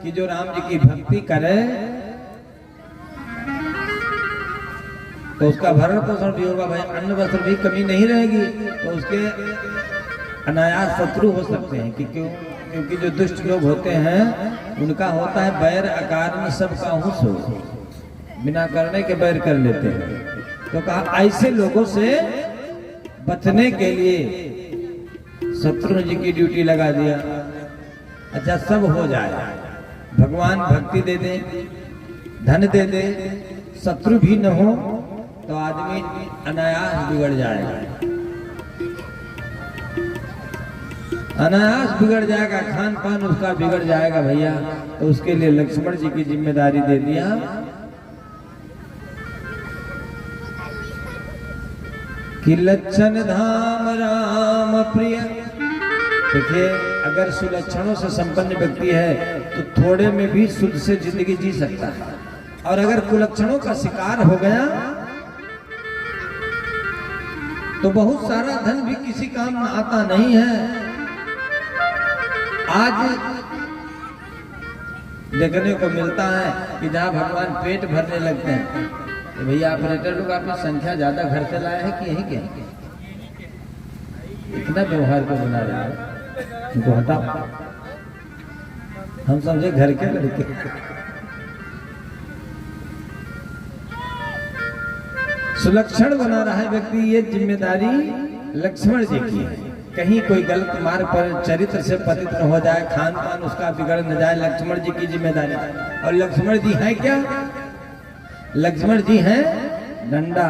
कि जो राम जी की भक्ति करे तो उसका भरण पोषण भी होगा, भाई अन्न वस्त्र भी कमी नहीं रहेगी। तो उसके अनायास शत्रु हो सकते हैं कि क्यों क्योंकि जो दुष्ट लोग होते हैं उनका होता है बैर अकारण सबका हुस हो, बिना करने के बैर कर लेते हैं। तो कहा ऐसे लोगों से बचने के लिए शत्रुघ्न जी की ड्यूटी लगा दिया। अच्छा सब हो जाए, भगवान भक्ति दे दे, धन दे दे, शत्रु भी न हो तो आदमी अनायास बिगड़ जाएगा, अनायास बिगड़ जाएगा, खान पान उसका बिगड़ जाएगा भैया। तो उसके लिए लक्ष्मण जी की जिम्मेदारी दे दिया कि लक्षण धाम राम प्रिय। देखिए अगर सुलक्षणों से संपन्न व्यक्ति है तो थोड़े में भी शुद्ध से जिंदगी जी सकता है, और अगर कुलक्षणों का शिकार हो गया तो बहुत सारा धन भी किसी काम में आता नहीं है। आज देखने को मिलता है कि जहाँ भगवान पेट भरने लगते हैं तो भैया ऑपरेटर लोग आपने संख्या ज्यादा घर से लाया है कि यही क्या इतना व्यवहार को बना रहे हैं, इनको हटाओ, हम समझे घर के लड़के। सुलक्षण बना रहा है व्यक्ति, ये जिम्मेदारी लक्ष्मण जी की है। कहीं कोई गलत मार्ग पर चरित्र से पतित न हो जाए, खान पान उसका बिगड़ न जाए, लक्ष्मण जी की जिम्मेदारी। और लक्ष्मण जी हैं क्या? लक्ष्मण जी हैं डंडा,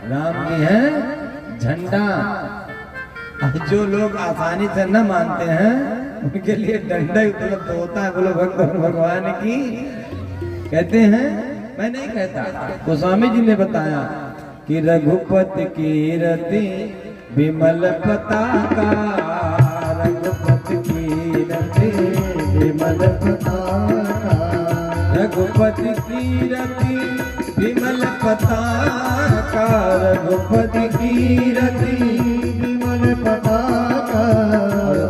राम जी हैं झंडा। जो लोग आसानी से न मानते हैं उनके लिए डंडा उपलब्ध होता है। बोलो भक्त भगवान की। कहते हैं, मैं नहीं कहता, गोस्वामी जी ने बताया कि रघुपति की रति विमल पताका, रघुपति की रति विमल पताका, रघुपति की रति विमल पताका, रघुपति की रति विमल पताका।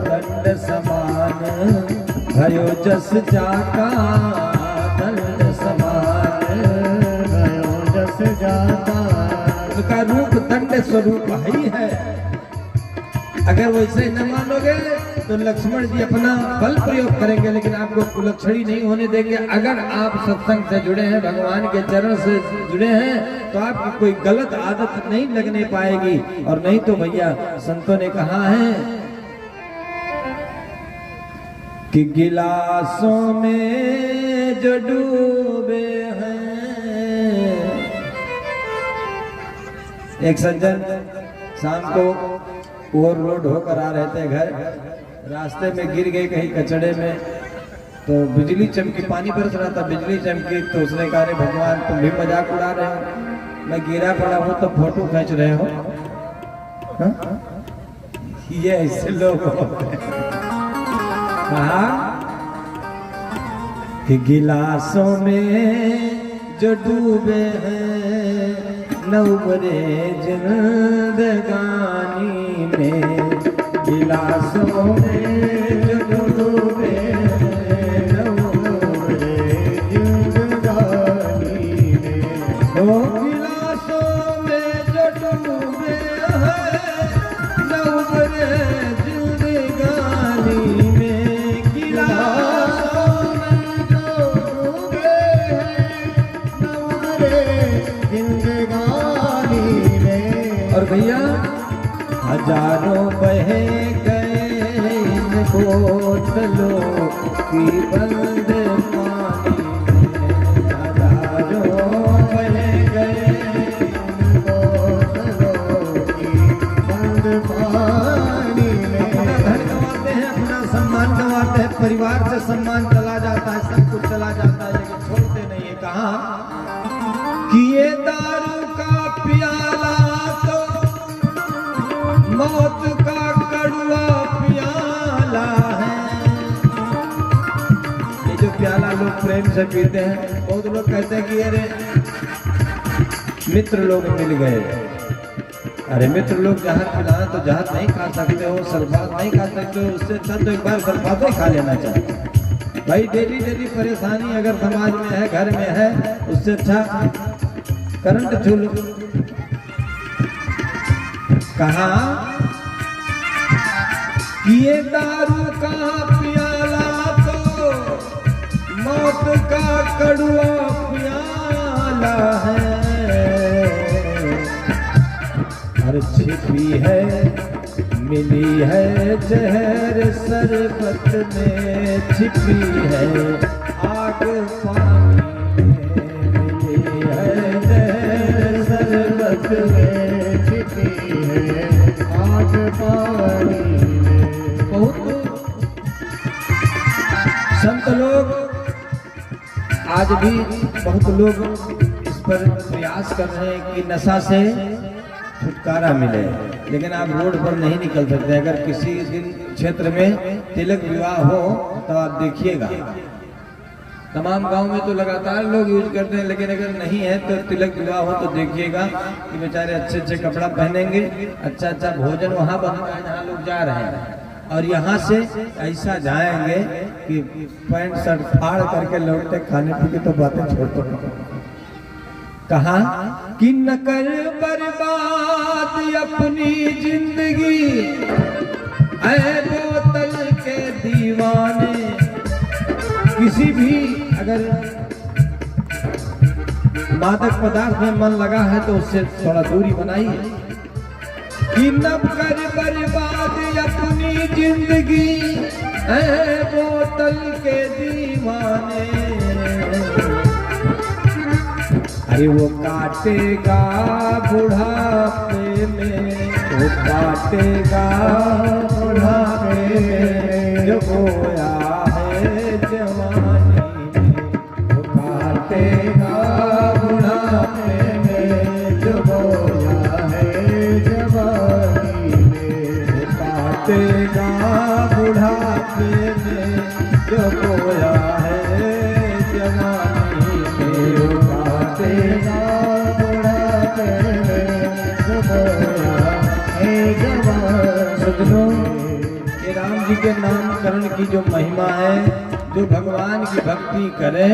दंड समान भयो जस जाका, दंड समान भयो जस जाका। उनका रूप दंड स्वरूप ही है। अगर वैसे न मानोगे तो लक्ष्मण जी अपना बल प्रयोग करेंगे, लेकिन आपको कुलक्षणी नहीं होने देंगे। अगर आप सत्संग से जुड़े हैं, भगवान के चरण से जुड़े हैं, तो आपकी कोई गलत आदत नहीं लगने पाएगी। और नहीं तो भैया संतों ने कहा है कि गिलासों में जो डूबे हैं। एक सज्जन शाम को ओवरलोड होकर आ रहे थे घर, रास्ते में गिर गए कहीं कचड़े में, तो बिजली चमकी, पानी बरस रहा था, बिजली चमकी। तो उसने कहा, अरे भगवान तुम भी मजाक उड़ा रहे हो, मैं गिरा पड़ा हूं तो फोटो खींच रहे हो। हा? ये ऐसे लोग होते हैं। कहा कि गिलासों में जो डूबे हैं, न उबरे जिंदगानी में, गिलासों में जो डूबे हैं, न उबरे जिंदगानी में। ओ गिलासों में जो डूबे हैं, न उबरे जिंदगानी में, गिलासों में जो डूबे हैं, न उबरे जिंदगानी में। और भैया हजारों बहे गए इन बोतलों की बंद पानी में, हजारों बहे गए इन बोतलों की बंद पानी में। अपना धन गंवाते हैं, अपना सम्मान गंवाते हैं, परिवार से सम्मान चला जाता है, सब कुछ चला जाता है, लेकिन छोड़ते नहीं है। कहा कि ये दारू का प्याला तो मौत का कड़वा प्याला है। ये जो प्याला लोग प्रेम से पीते हैं, बहुत लोग कहते हैं कि अरे मित्र लोग मिल गए। अरे मित्र लोग जहर पिलाएं तो जहर नहीं खा सकते हो, सल्फात नहीं खा सकते हो, उससे अच्छा तो एक बार सल्फात ही खा लेना चाहिए। भाई डेली डेली परेशानी अगर समाज में है, घर में है, उससे अच्छा करंट झूल। कहा किए दारू का प्याला तो मौत का कड़वा प्याला है, हर छिपी है मिली है जहर शरबत में, छिपी है आग पानी में, मिली है जहर शरबत में, छिपी है आग पानी में। बहुत संत लोग आज भी बहुत लोग इस पर प्रयास कर रहे हैं कि नशा से छुटकारा मिले, लेकिन आप रोड पर नहीं निकल सकते। अगर किसी दिन क्षेत्र में तिलक विवाह हो तो आप देखिएगा, तमाम गांव में तो लगातार लोग यूज करते हैं, लेकिन अगर नहीं है तो तिलक विवाह हो तो देखिएगा कि बेचारे अच्छे अच्छे कपड़ा पहनेंगे, अच्छा अच्छा भोजन वहां बनता है जहाँ लोग जा रहे हैं, और यहाँ से ऐसा जाएंगे कि पैंट शर्ट फाड़ करके लौटते, खाने पीने तो बातें छोड़ दो। कहा कि न कर बर्बाद अपनी जिंदगी ऐ बोतल के दीवाने। किसी भी अगर मादक पदार्थ में मन लगा है तो उससे थोड़ा दूरी बनाइए। कि न कर बर्बाद अपनी जिंदगी ऐ बोतल के दीवाने। अरे वो काटेगा बुढ़ापे में, वो काटेगा बुढ़ापे में, जो बोया है जवानी में, वो काटेगा बुढ़ापे में, जो बोया है जवानी में, वो काटेगा बुढ़ापे में, जो बोया है जवानी में, वो काटेगा बुढ़ापे में, जो बोया है जवानी। सजनों, ये राम जी के नामकरण की जो महिमा है, जो भगवान की भक्ति करे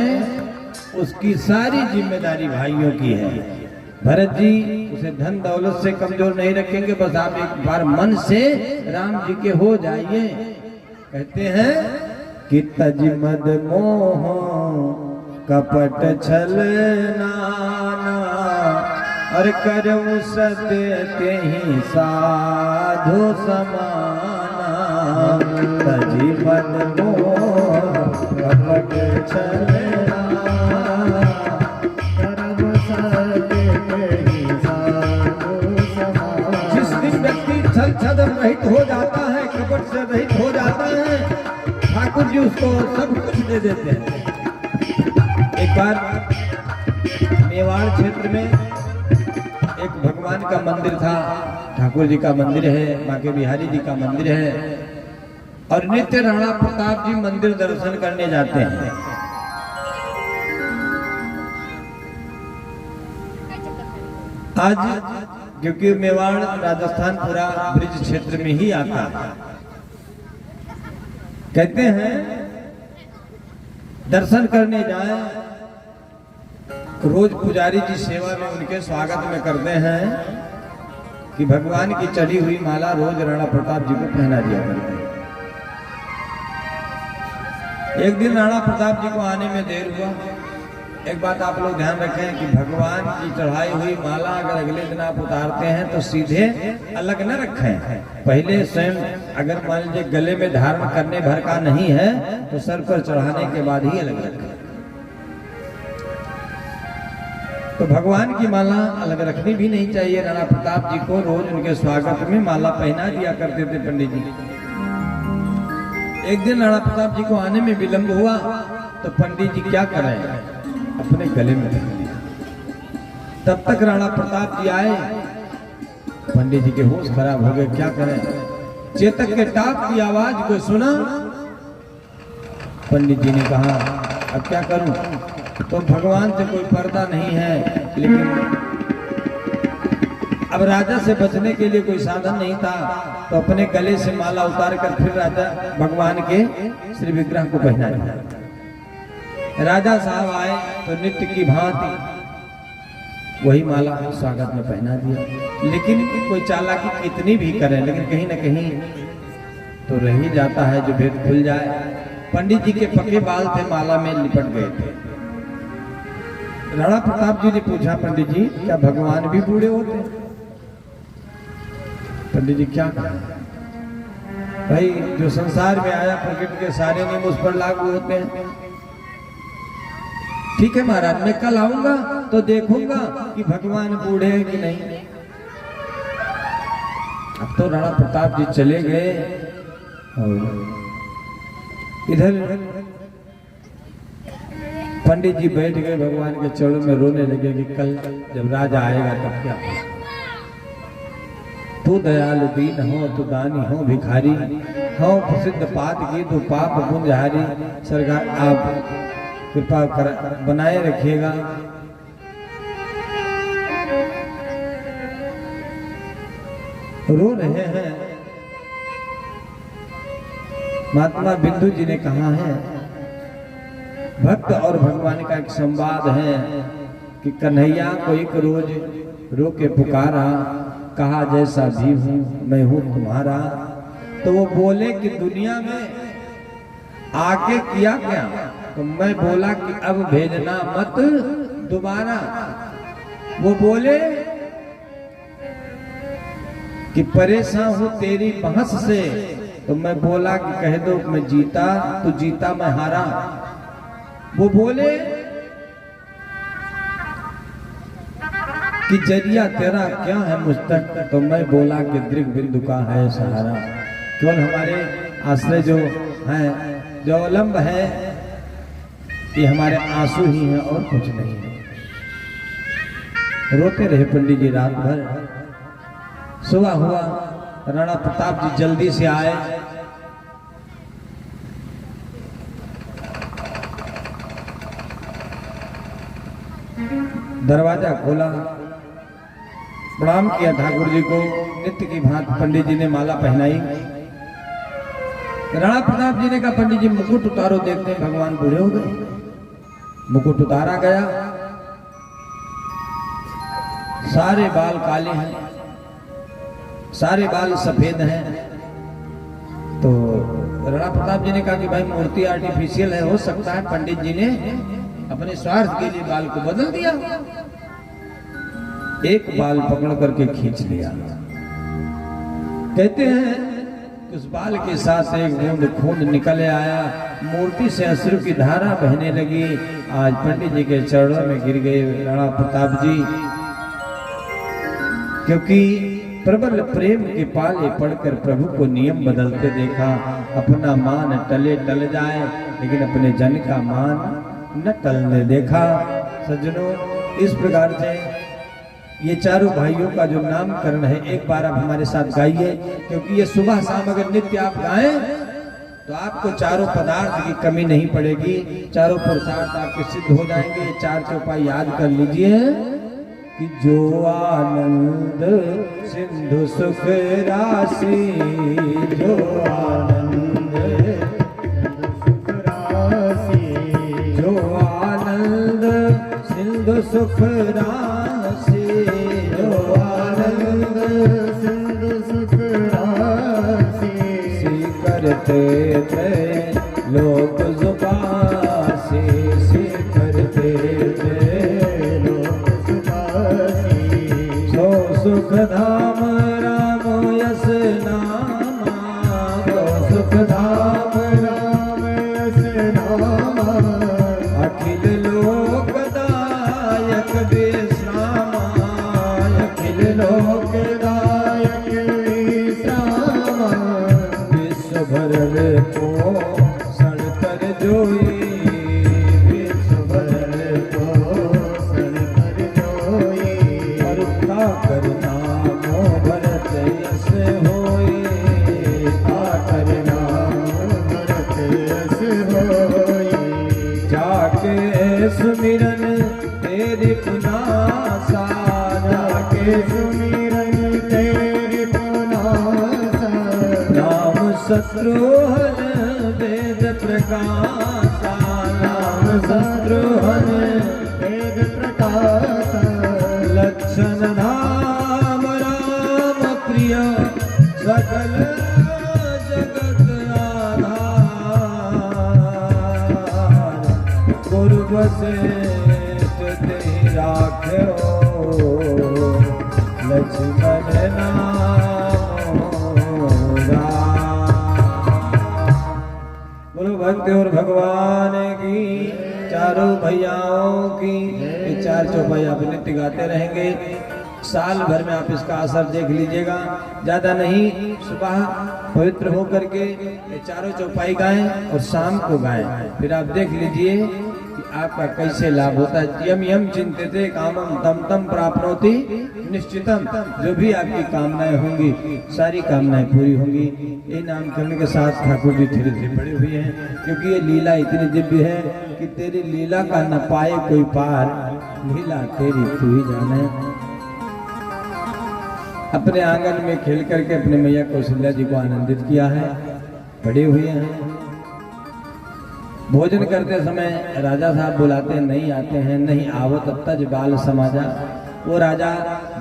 उसकी सारी जिम्मेदारी भाइयों की है। भरत जी उसे धन दौलत से कमजोर नहीं रखेंगे, बस आप एक बार मन से राम जी के हो जाइए। कहते हैं कि तज मद मोह कपट छल नाना, और करम सत्य के ही साधु समाना। तजी मद मोह कपट छल नाना, करम सत्य के ही साधु समाना। जिस दिन व्यक्ति छल छल रहित हो जाता है, कपट से रहित हो जाता है, ठाकुर जी उसको सब कुछ दे देते हैं। एक बार मेवाड़ क्षेत्र में एक भगवान का मंदिर था, ठाकुर जी का मंदिर है, बांके बिहारी जी का मंदिर है, और नित्य राणा प्रताप जी मंदिर दर्शन करने जाते हैं। आज क्योंकि मेवाड़ राजस्थान पूरा ब्रिज क्षेत्र में ही आता है, कहते हैं दर्शन करने जाए, रोज पुजारी जी सेवा में उनके स्वागत में करते हैं कि भगवान की चढ़ी हुई माला रोज राणा प्रताप जी को पहना दिया करते हैं। एक दिन राणा प्रताप जी को आने में देर हुआ। एक बात आप लोग ध्यान रखें कि भगवान की चढ़ाई हुई माला अगर अगले दिन आप उतारते हैं तो सीधे अलग न रखें, पहले स्वयं अगर मान लीजिए गले में धारण करने भर का नहीं है तो सर पर चढ़ाने के बाद ही अलग रखें। तो भगवान की माला अलग रखनी भी नहीं चाहिए। राणा प्रताप जी को रोज उनके स्वागत में माला पहना दिया करते थे पंडित जी। एक दिन राणा प्रताप जी को आने में विलंब हुआ तो पंडित जी क्या कर रहे हैं, अपने गले में रख दिया। तब तक राणा प्रताप जी आए, पंडित जी के होश खराब हो गए, क्या करें। चेतक के टाप की आवाज को सुना, पंडित जी ने कहा अब क्या करूं, तो भगवान से कोई पर्दा नहीं है, लेकिन अब राजा से बचने के लिए कोई साधन नहीं था, तो अपने गले से माला उतार कर फिर राजा भगवान के श्री विग्रह को पहना दिया। राजा साहब आए तो नित्य की भांति वही माला स्वागत में पहना दिया। लेकिन कोई चालाकी कितनी भी करे, लेकिन कहीं ना कहीं तो रह ही जाता है जो भेद खुल जाए। पंडित जी के पके बाल थे, माला में लिपट गए थे। राणा प्रताप जी ने पूछा, पंडित जी क्या भगवान भी बूढ़े होते हैं? पंडित जी क्या कहा? भाई जो संसार में आया प्रकृति के सारे नियम उस पर लागू होते हैं। ठीक है महाराज, मैं कल आऊंगा तो देखूंगा कि भगवान बूढ़े हैं कि नहीं। अब तो राणा प्रताप जी चले गए और इधर पंडित जी बैठ गए भगवान के चरणों में, रोने लगे कि कल जब राजा आएगा तब क्या होगा। तू दयालु दीन हो, तू दानी हो, भिखारी हो, प्रसिद्ध पात की तू पाप पुंजहारी। सरकार आप कृपा कर बनाए रखिएगा। रो रहे हैं। महात्मा बिंदु जी ने कहा है, भक्त और भगवान का एक संवाद है कि कन्हैया को एक रोज रो के पुकारा, कहा जैसा भी हूं मैं हूं तुम्हारा। तो वो बोले कि दुनिया में आके किया क्या? तो मैं बोला कि अब भेजना मत दोबारा। वो बोले कि परेशान हूं तेरी बहस से। तो मैं बोला कि कह दो मैं जीता तो जीता, मैं हारा। वो बोले कि जरिया तेरा क्या है मुझ तक? तो मैं बोला कि दृग बिंदु का है सहारा। केवल हमारे आश्रय जो हैं, जो अवलंब है, ये हमारे आंसू ही हैं और कुछ नहीं है। रोते रहे पंडित जी रात भर। सुबह हुआ, राणा प्रताप जी जल्दी से आए। दरवाजा खोला, प्रणाम किया ठाकुर जी को। नित्य की भांति पंडित जी ने माला पहनाई। राणा प्रताप जी ने कहा, पंडित जी मुकुट उतारो, देखते हैं भगवान बूढ़े हो गए। मुकुट उतारा गया, सारे बाल काले हैं, सारे बाल सफेद हैं। तो राणा प्रताप जी ने कहा कि भाई मूर्ति आर्टिफिशियल है, हो सकता है पंडित जी ने अपने स्वार्थ के लिए बाल को बदल दिया। एक बाल पकड़ करके खींच लिया। कहते हैं उस बाल के साथ एक बूंद खून निकल आया, मूर्ति से अश्रु की धारा बहने लगी। आज पंडित जी के चरणों में गिर गए राणा प्रताप जी, क्योंकि प्रबल प्रेम के पाले पढ़कर प्रभु को नियम बदलते देखा। अपना मान टले टल जाए, लेकिन अपने जन का मान न टलने देखा। सज्जनों, इस प्रकार से ये चारों भाइयों का जो नामकरण है, एक बार आप हमारे साथ गाइए, क्योंकि ये सुबह शाम अगर नित्य आप गाएं तो आपको चारों पदार्थ की कमी नहीं पड़ेगी, चारों पुरुषार्थ आपके सिद्ध हो जाएंगे। चार चौपाई याद कर लीजिए कि जो आनंद सिंधु सुख राशि, जो आनंद सुख राशि, जो आनंद सिंधु सुख राशि, जो आनंद सिंधु सुख राशि, करते थे लोक जुबासी, सी करते थे लोक जुबासी। सो सुख धाम राम यस नामा, सो सुख धाम राम यस नामा, अखिल लोकदायक विश्रामा, अखिल लोकदायक विश्रामा। विश्व भर को सड़तर जोई, विश्व भर को सड़तर जोई, और करना मो भरत यस होई, करना भरत यस होई। जाके सुमिरन तेरी पुनासा, जाके सुमिरन तेरी पुनासा, नाम शत्रुहन वेद प्रकाशा, नाम शत्रुहन वेद प्रकाशा। लक्षण नाम राम प्रिय सकल जगत गुरु वशिष्ठ ते राख्यो लक्ष्मण नाम बोलो भक्ति और भगवान की चारों भैयाओं की ये चार चौपाई आप नित्य गाते रहेंगे। साल भर में आप इसका असर देख लीजिएगा। ज्यादा नहीं, सुबह पवित्र होकर के ये चारों चौपाई गाएं और शाम को गाएं, फिर आप देख लीजिए कि आपका कैसे लाभ होता है। यम यम चिंतिते कामम तम तम प्राप्नोति निश्चितम। जो भी आपकी कामनाएं होंगी सारी कामनाएं पूरी होंगी। ये नामकरण के साथ ठाकुर जी धीरे धीरे बड़े हुए हैं, क्योंकि ये लीला इतनी दिव्य है कि तेरी लीला का न पाए कोई पार, लीला तेरी तू ही जाने। अपने आंगन में खेल करके अपने मैया कौशल्या जी को आनंदित किया है, बड़े हुए हैं। भोजन करते समय राजा साहब बुलाते नहीं आते हैं, नहीं आवत तज बाल समाजा। वो राजा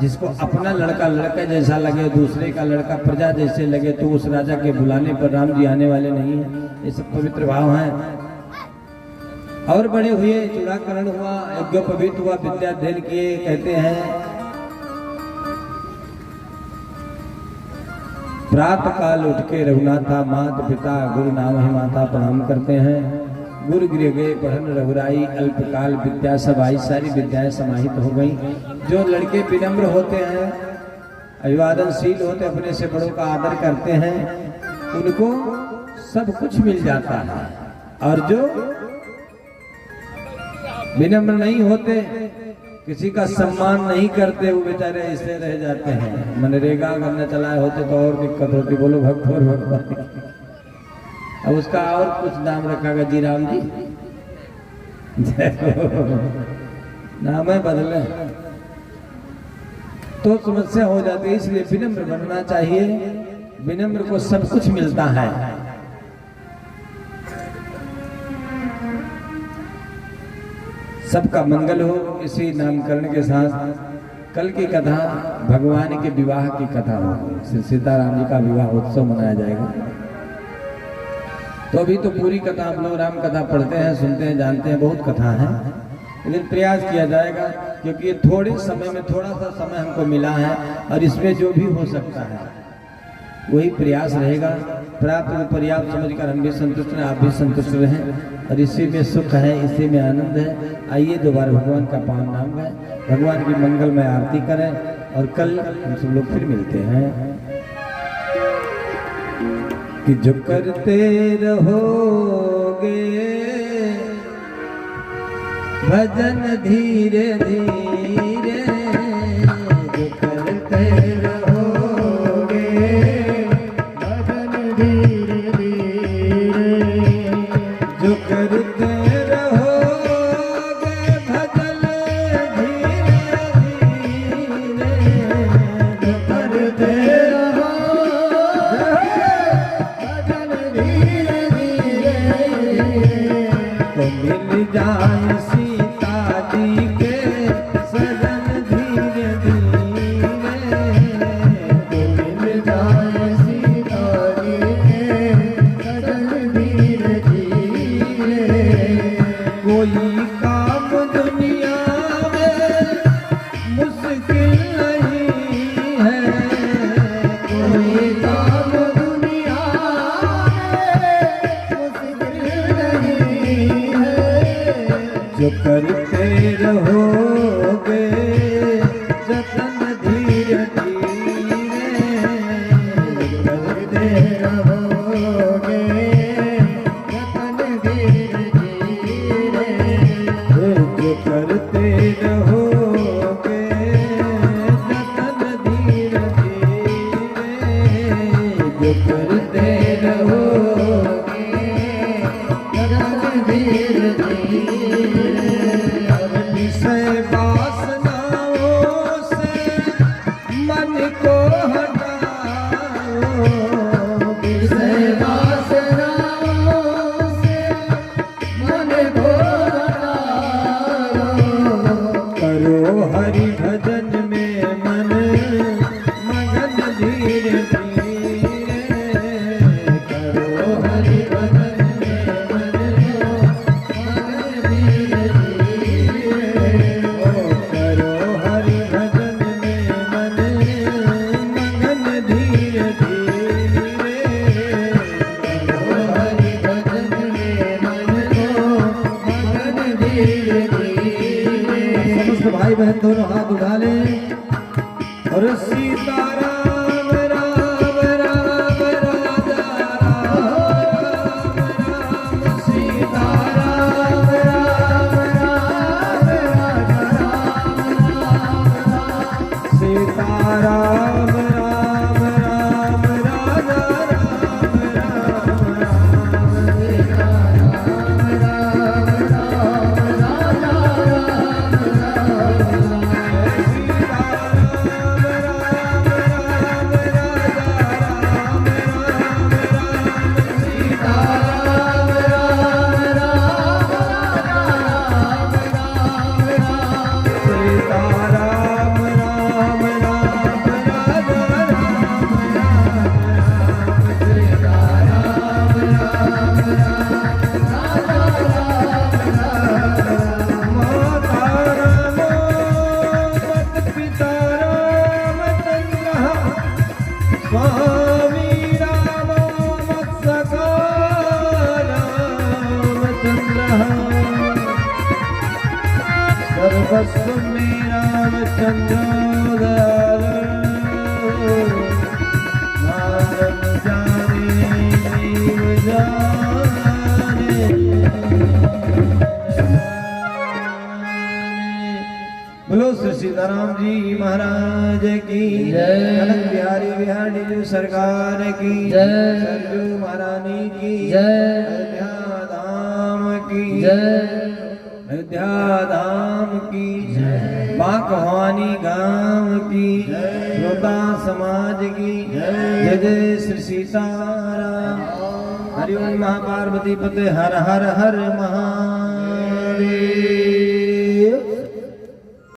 जिसको अपना लड़का लड़का जैसा लगे, दूसरे का लड़का प्रजा जैसे लगे, तो उस राजा के बुलाने पर राम जी आने वाले नहीं है। ये सब पवित्र भाव हैं। और बड़े हुए, चूड़ाकरण हुआ, यज्ञोपवीत हुआ, विद्याध्ययन किए। कहते हैं प्रातः काल उठ के रघुनाथा माता पिता गुरु नाम ही माता प्रणाम करते हैं। गुरु गृह गए पढ़न रघुराई, अल्पकाल विद्या सब आई। सारी विद्याएं समाहित हो गई। जो लड़के विनम्र होते हैं, अभिवादनशील होते, अपने से बड़ों का आदर करते हैं, उनको सब कुछ मिल जाता है। और जो विनम्र नहीं होते, किसी का सम्मान नहीं करते, वो बेचारे ऐसे रह जाते हैं। मनरेगा करना चलाए होते तो और दिक्कत होती। बोलो भक्त और भगवान। अब उसका और कुछ नाम रखा गया, जी राम जी नाम है बदले तो समस्या हो जाती है। इसलिए विनम्र बनना चाहिए। विनम्र को सब कुछ मिलता है। सबका मंगल हो। इसी नामकरण के साथ कल की कथा भगवान के विवाह की कथा हो। सीताराम जी का विवाह उत्सव मनाया जाएगा। तो अभी तो पूरी कथा हम लोग राम कथा पढ़ते हैं, सुनते हैं, जानते हैं, बहुत कथा है, लेकिन प्रयास किया जाएगा, क्योंकि ये थोड़े समय में थोड़ा सा समय हमको मिला है और इसमें जो भी हो सकता है वही प्रयास रहेगा। प्राप्त को पर्याप्त समझकर हम भी संतुष्ट हैं, आप भी संतुष्ट रहें, और इसी में सुख है, इसी में आनंद है। आइए दोबारा भगवान का पावन नाम गाएं, भगवान की मंगलमय आरती करें, और कल हम सब लोग फिर मिलते हैं। कि जो करते रहोगे भजन धीरे धीरे, जो करते रहोगे भजन धीरे धीरे, जो करते रहोगे भजन धीरे धीरे, जो करते मिल जाए सीता जी के सजन धीरे धीरे, मिल जाए सीता जी के सजन धीरे धीरे। कोई काम दुनिया में मुश्किल नहीं है, कोई काम दुनिया में मुश्किल नहीं है, जो करते रहोगे जतन धीरे धीरे, करते रहोगे जतन धीरे धीरे, जो करते रहोगे जतन धीरे धीरे, जो करते रहोगे जतन धीरे धीरे। विषय वास भाई बहन दोनों हाथ उठा ले और सीताराम राम राम राजा राम राम सीताराम राम राम राजा राम सीताराम राम राम राजा स्वामी राम मत्सका रामचंद्र सर्वस्व में रामचंद्र नाम जाने जीव जाने बोलो श्री सीताराम जी महाराज की जय। कनक बिहारी बिहारी जी सरकार की जय। सरजू महारानी की जय। अयोध्या धाम की जय। अयोध्या धाम की माँ कहानी गांव की श्रोता समाज की जय जय श्री सीताराम हरिओम महापार्वती पते हर हर हर महादेव।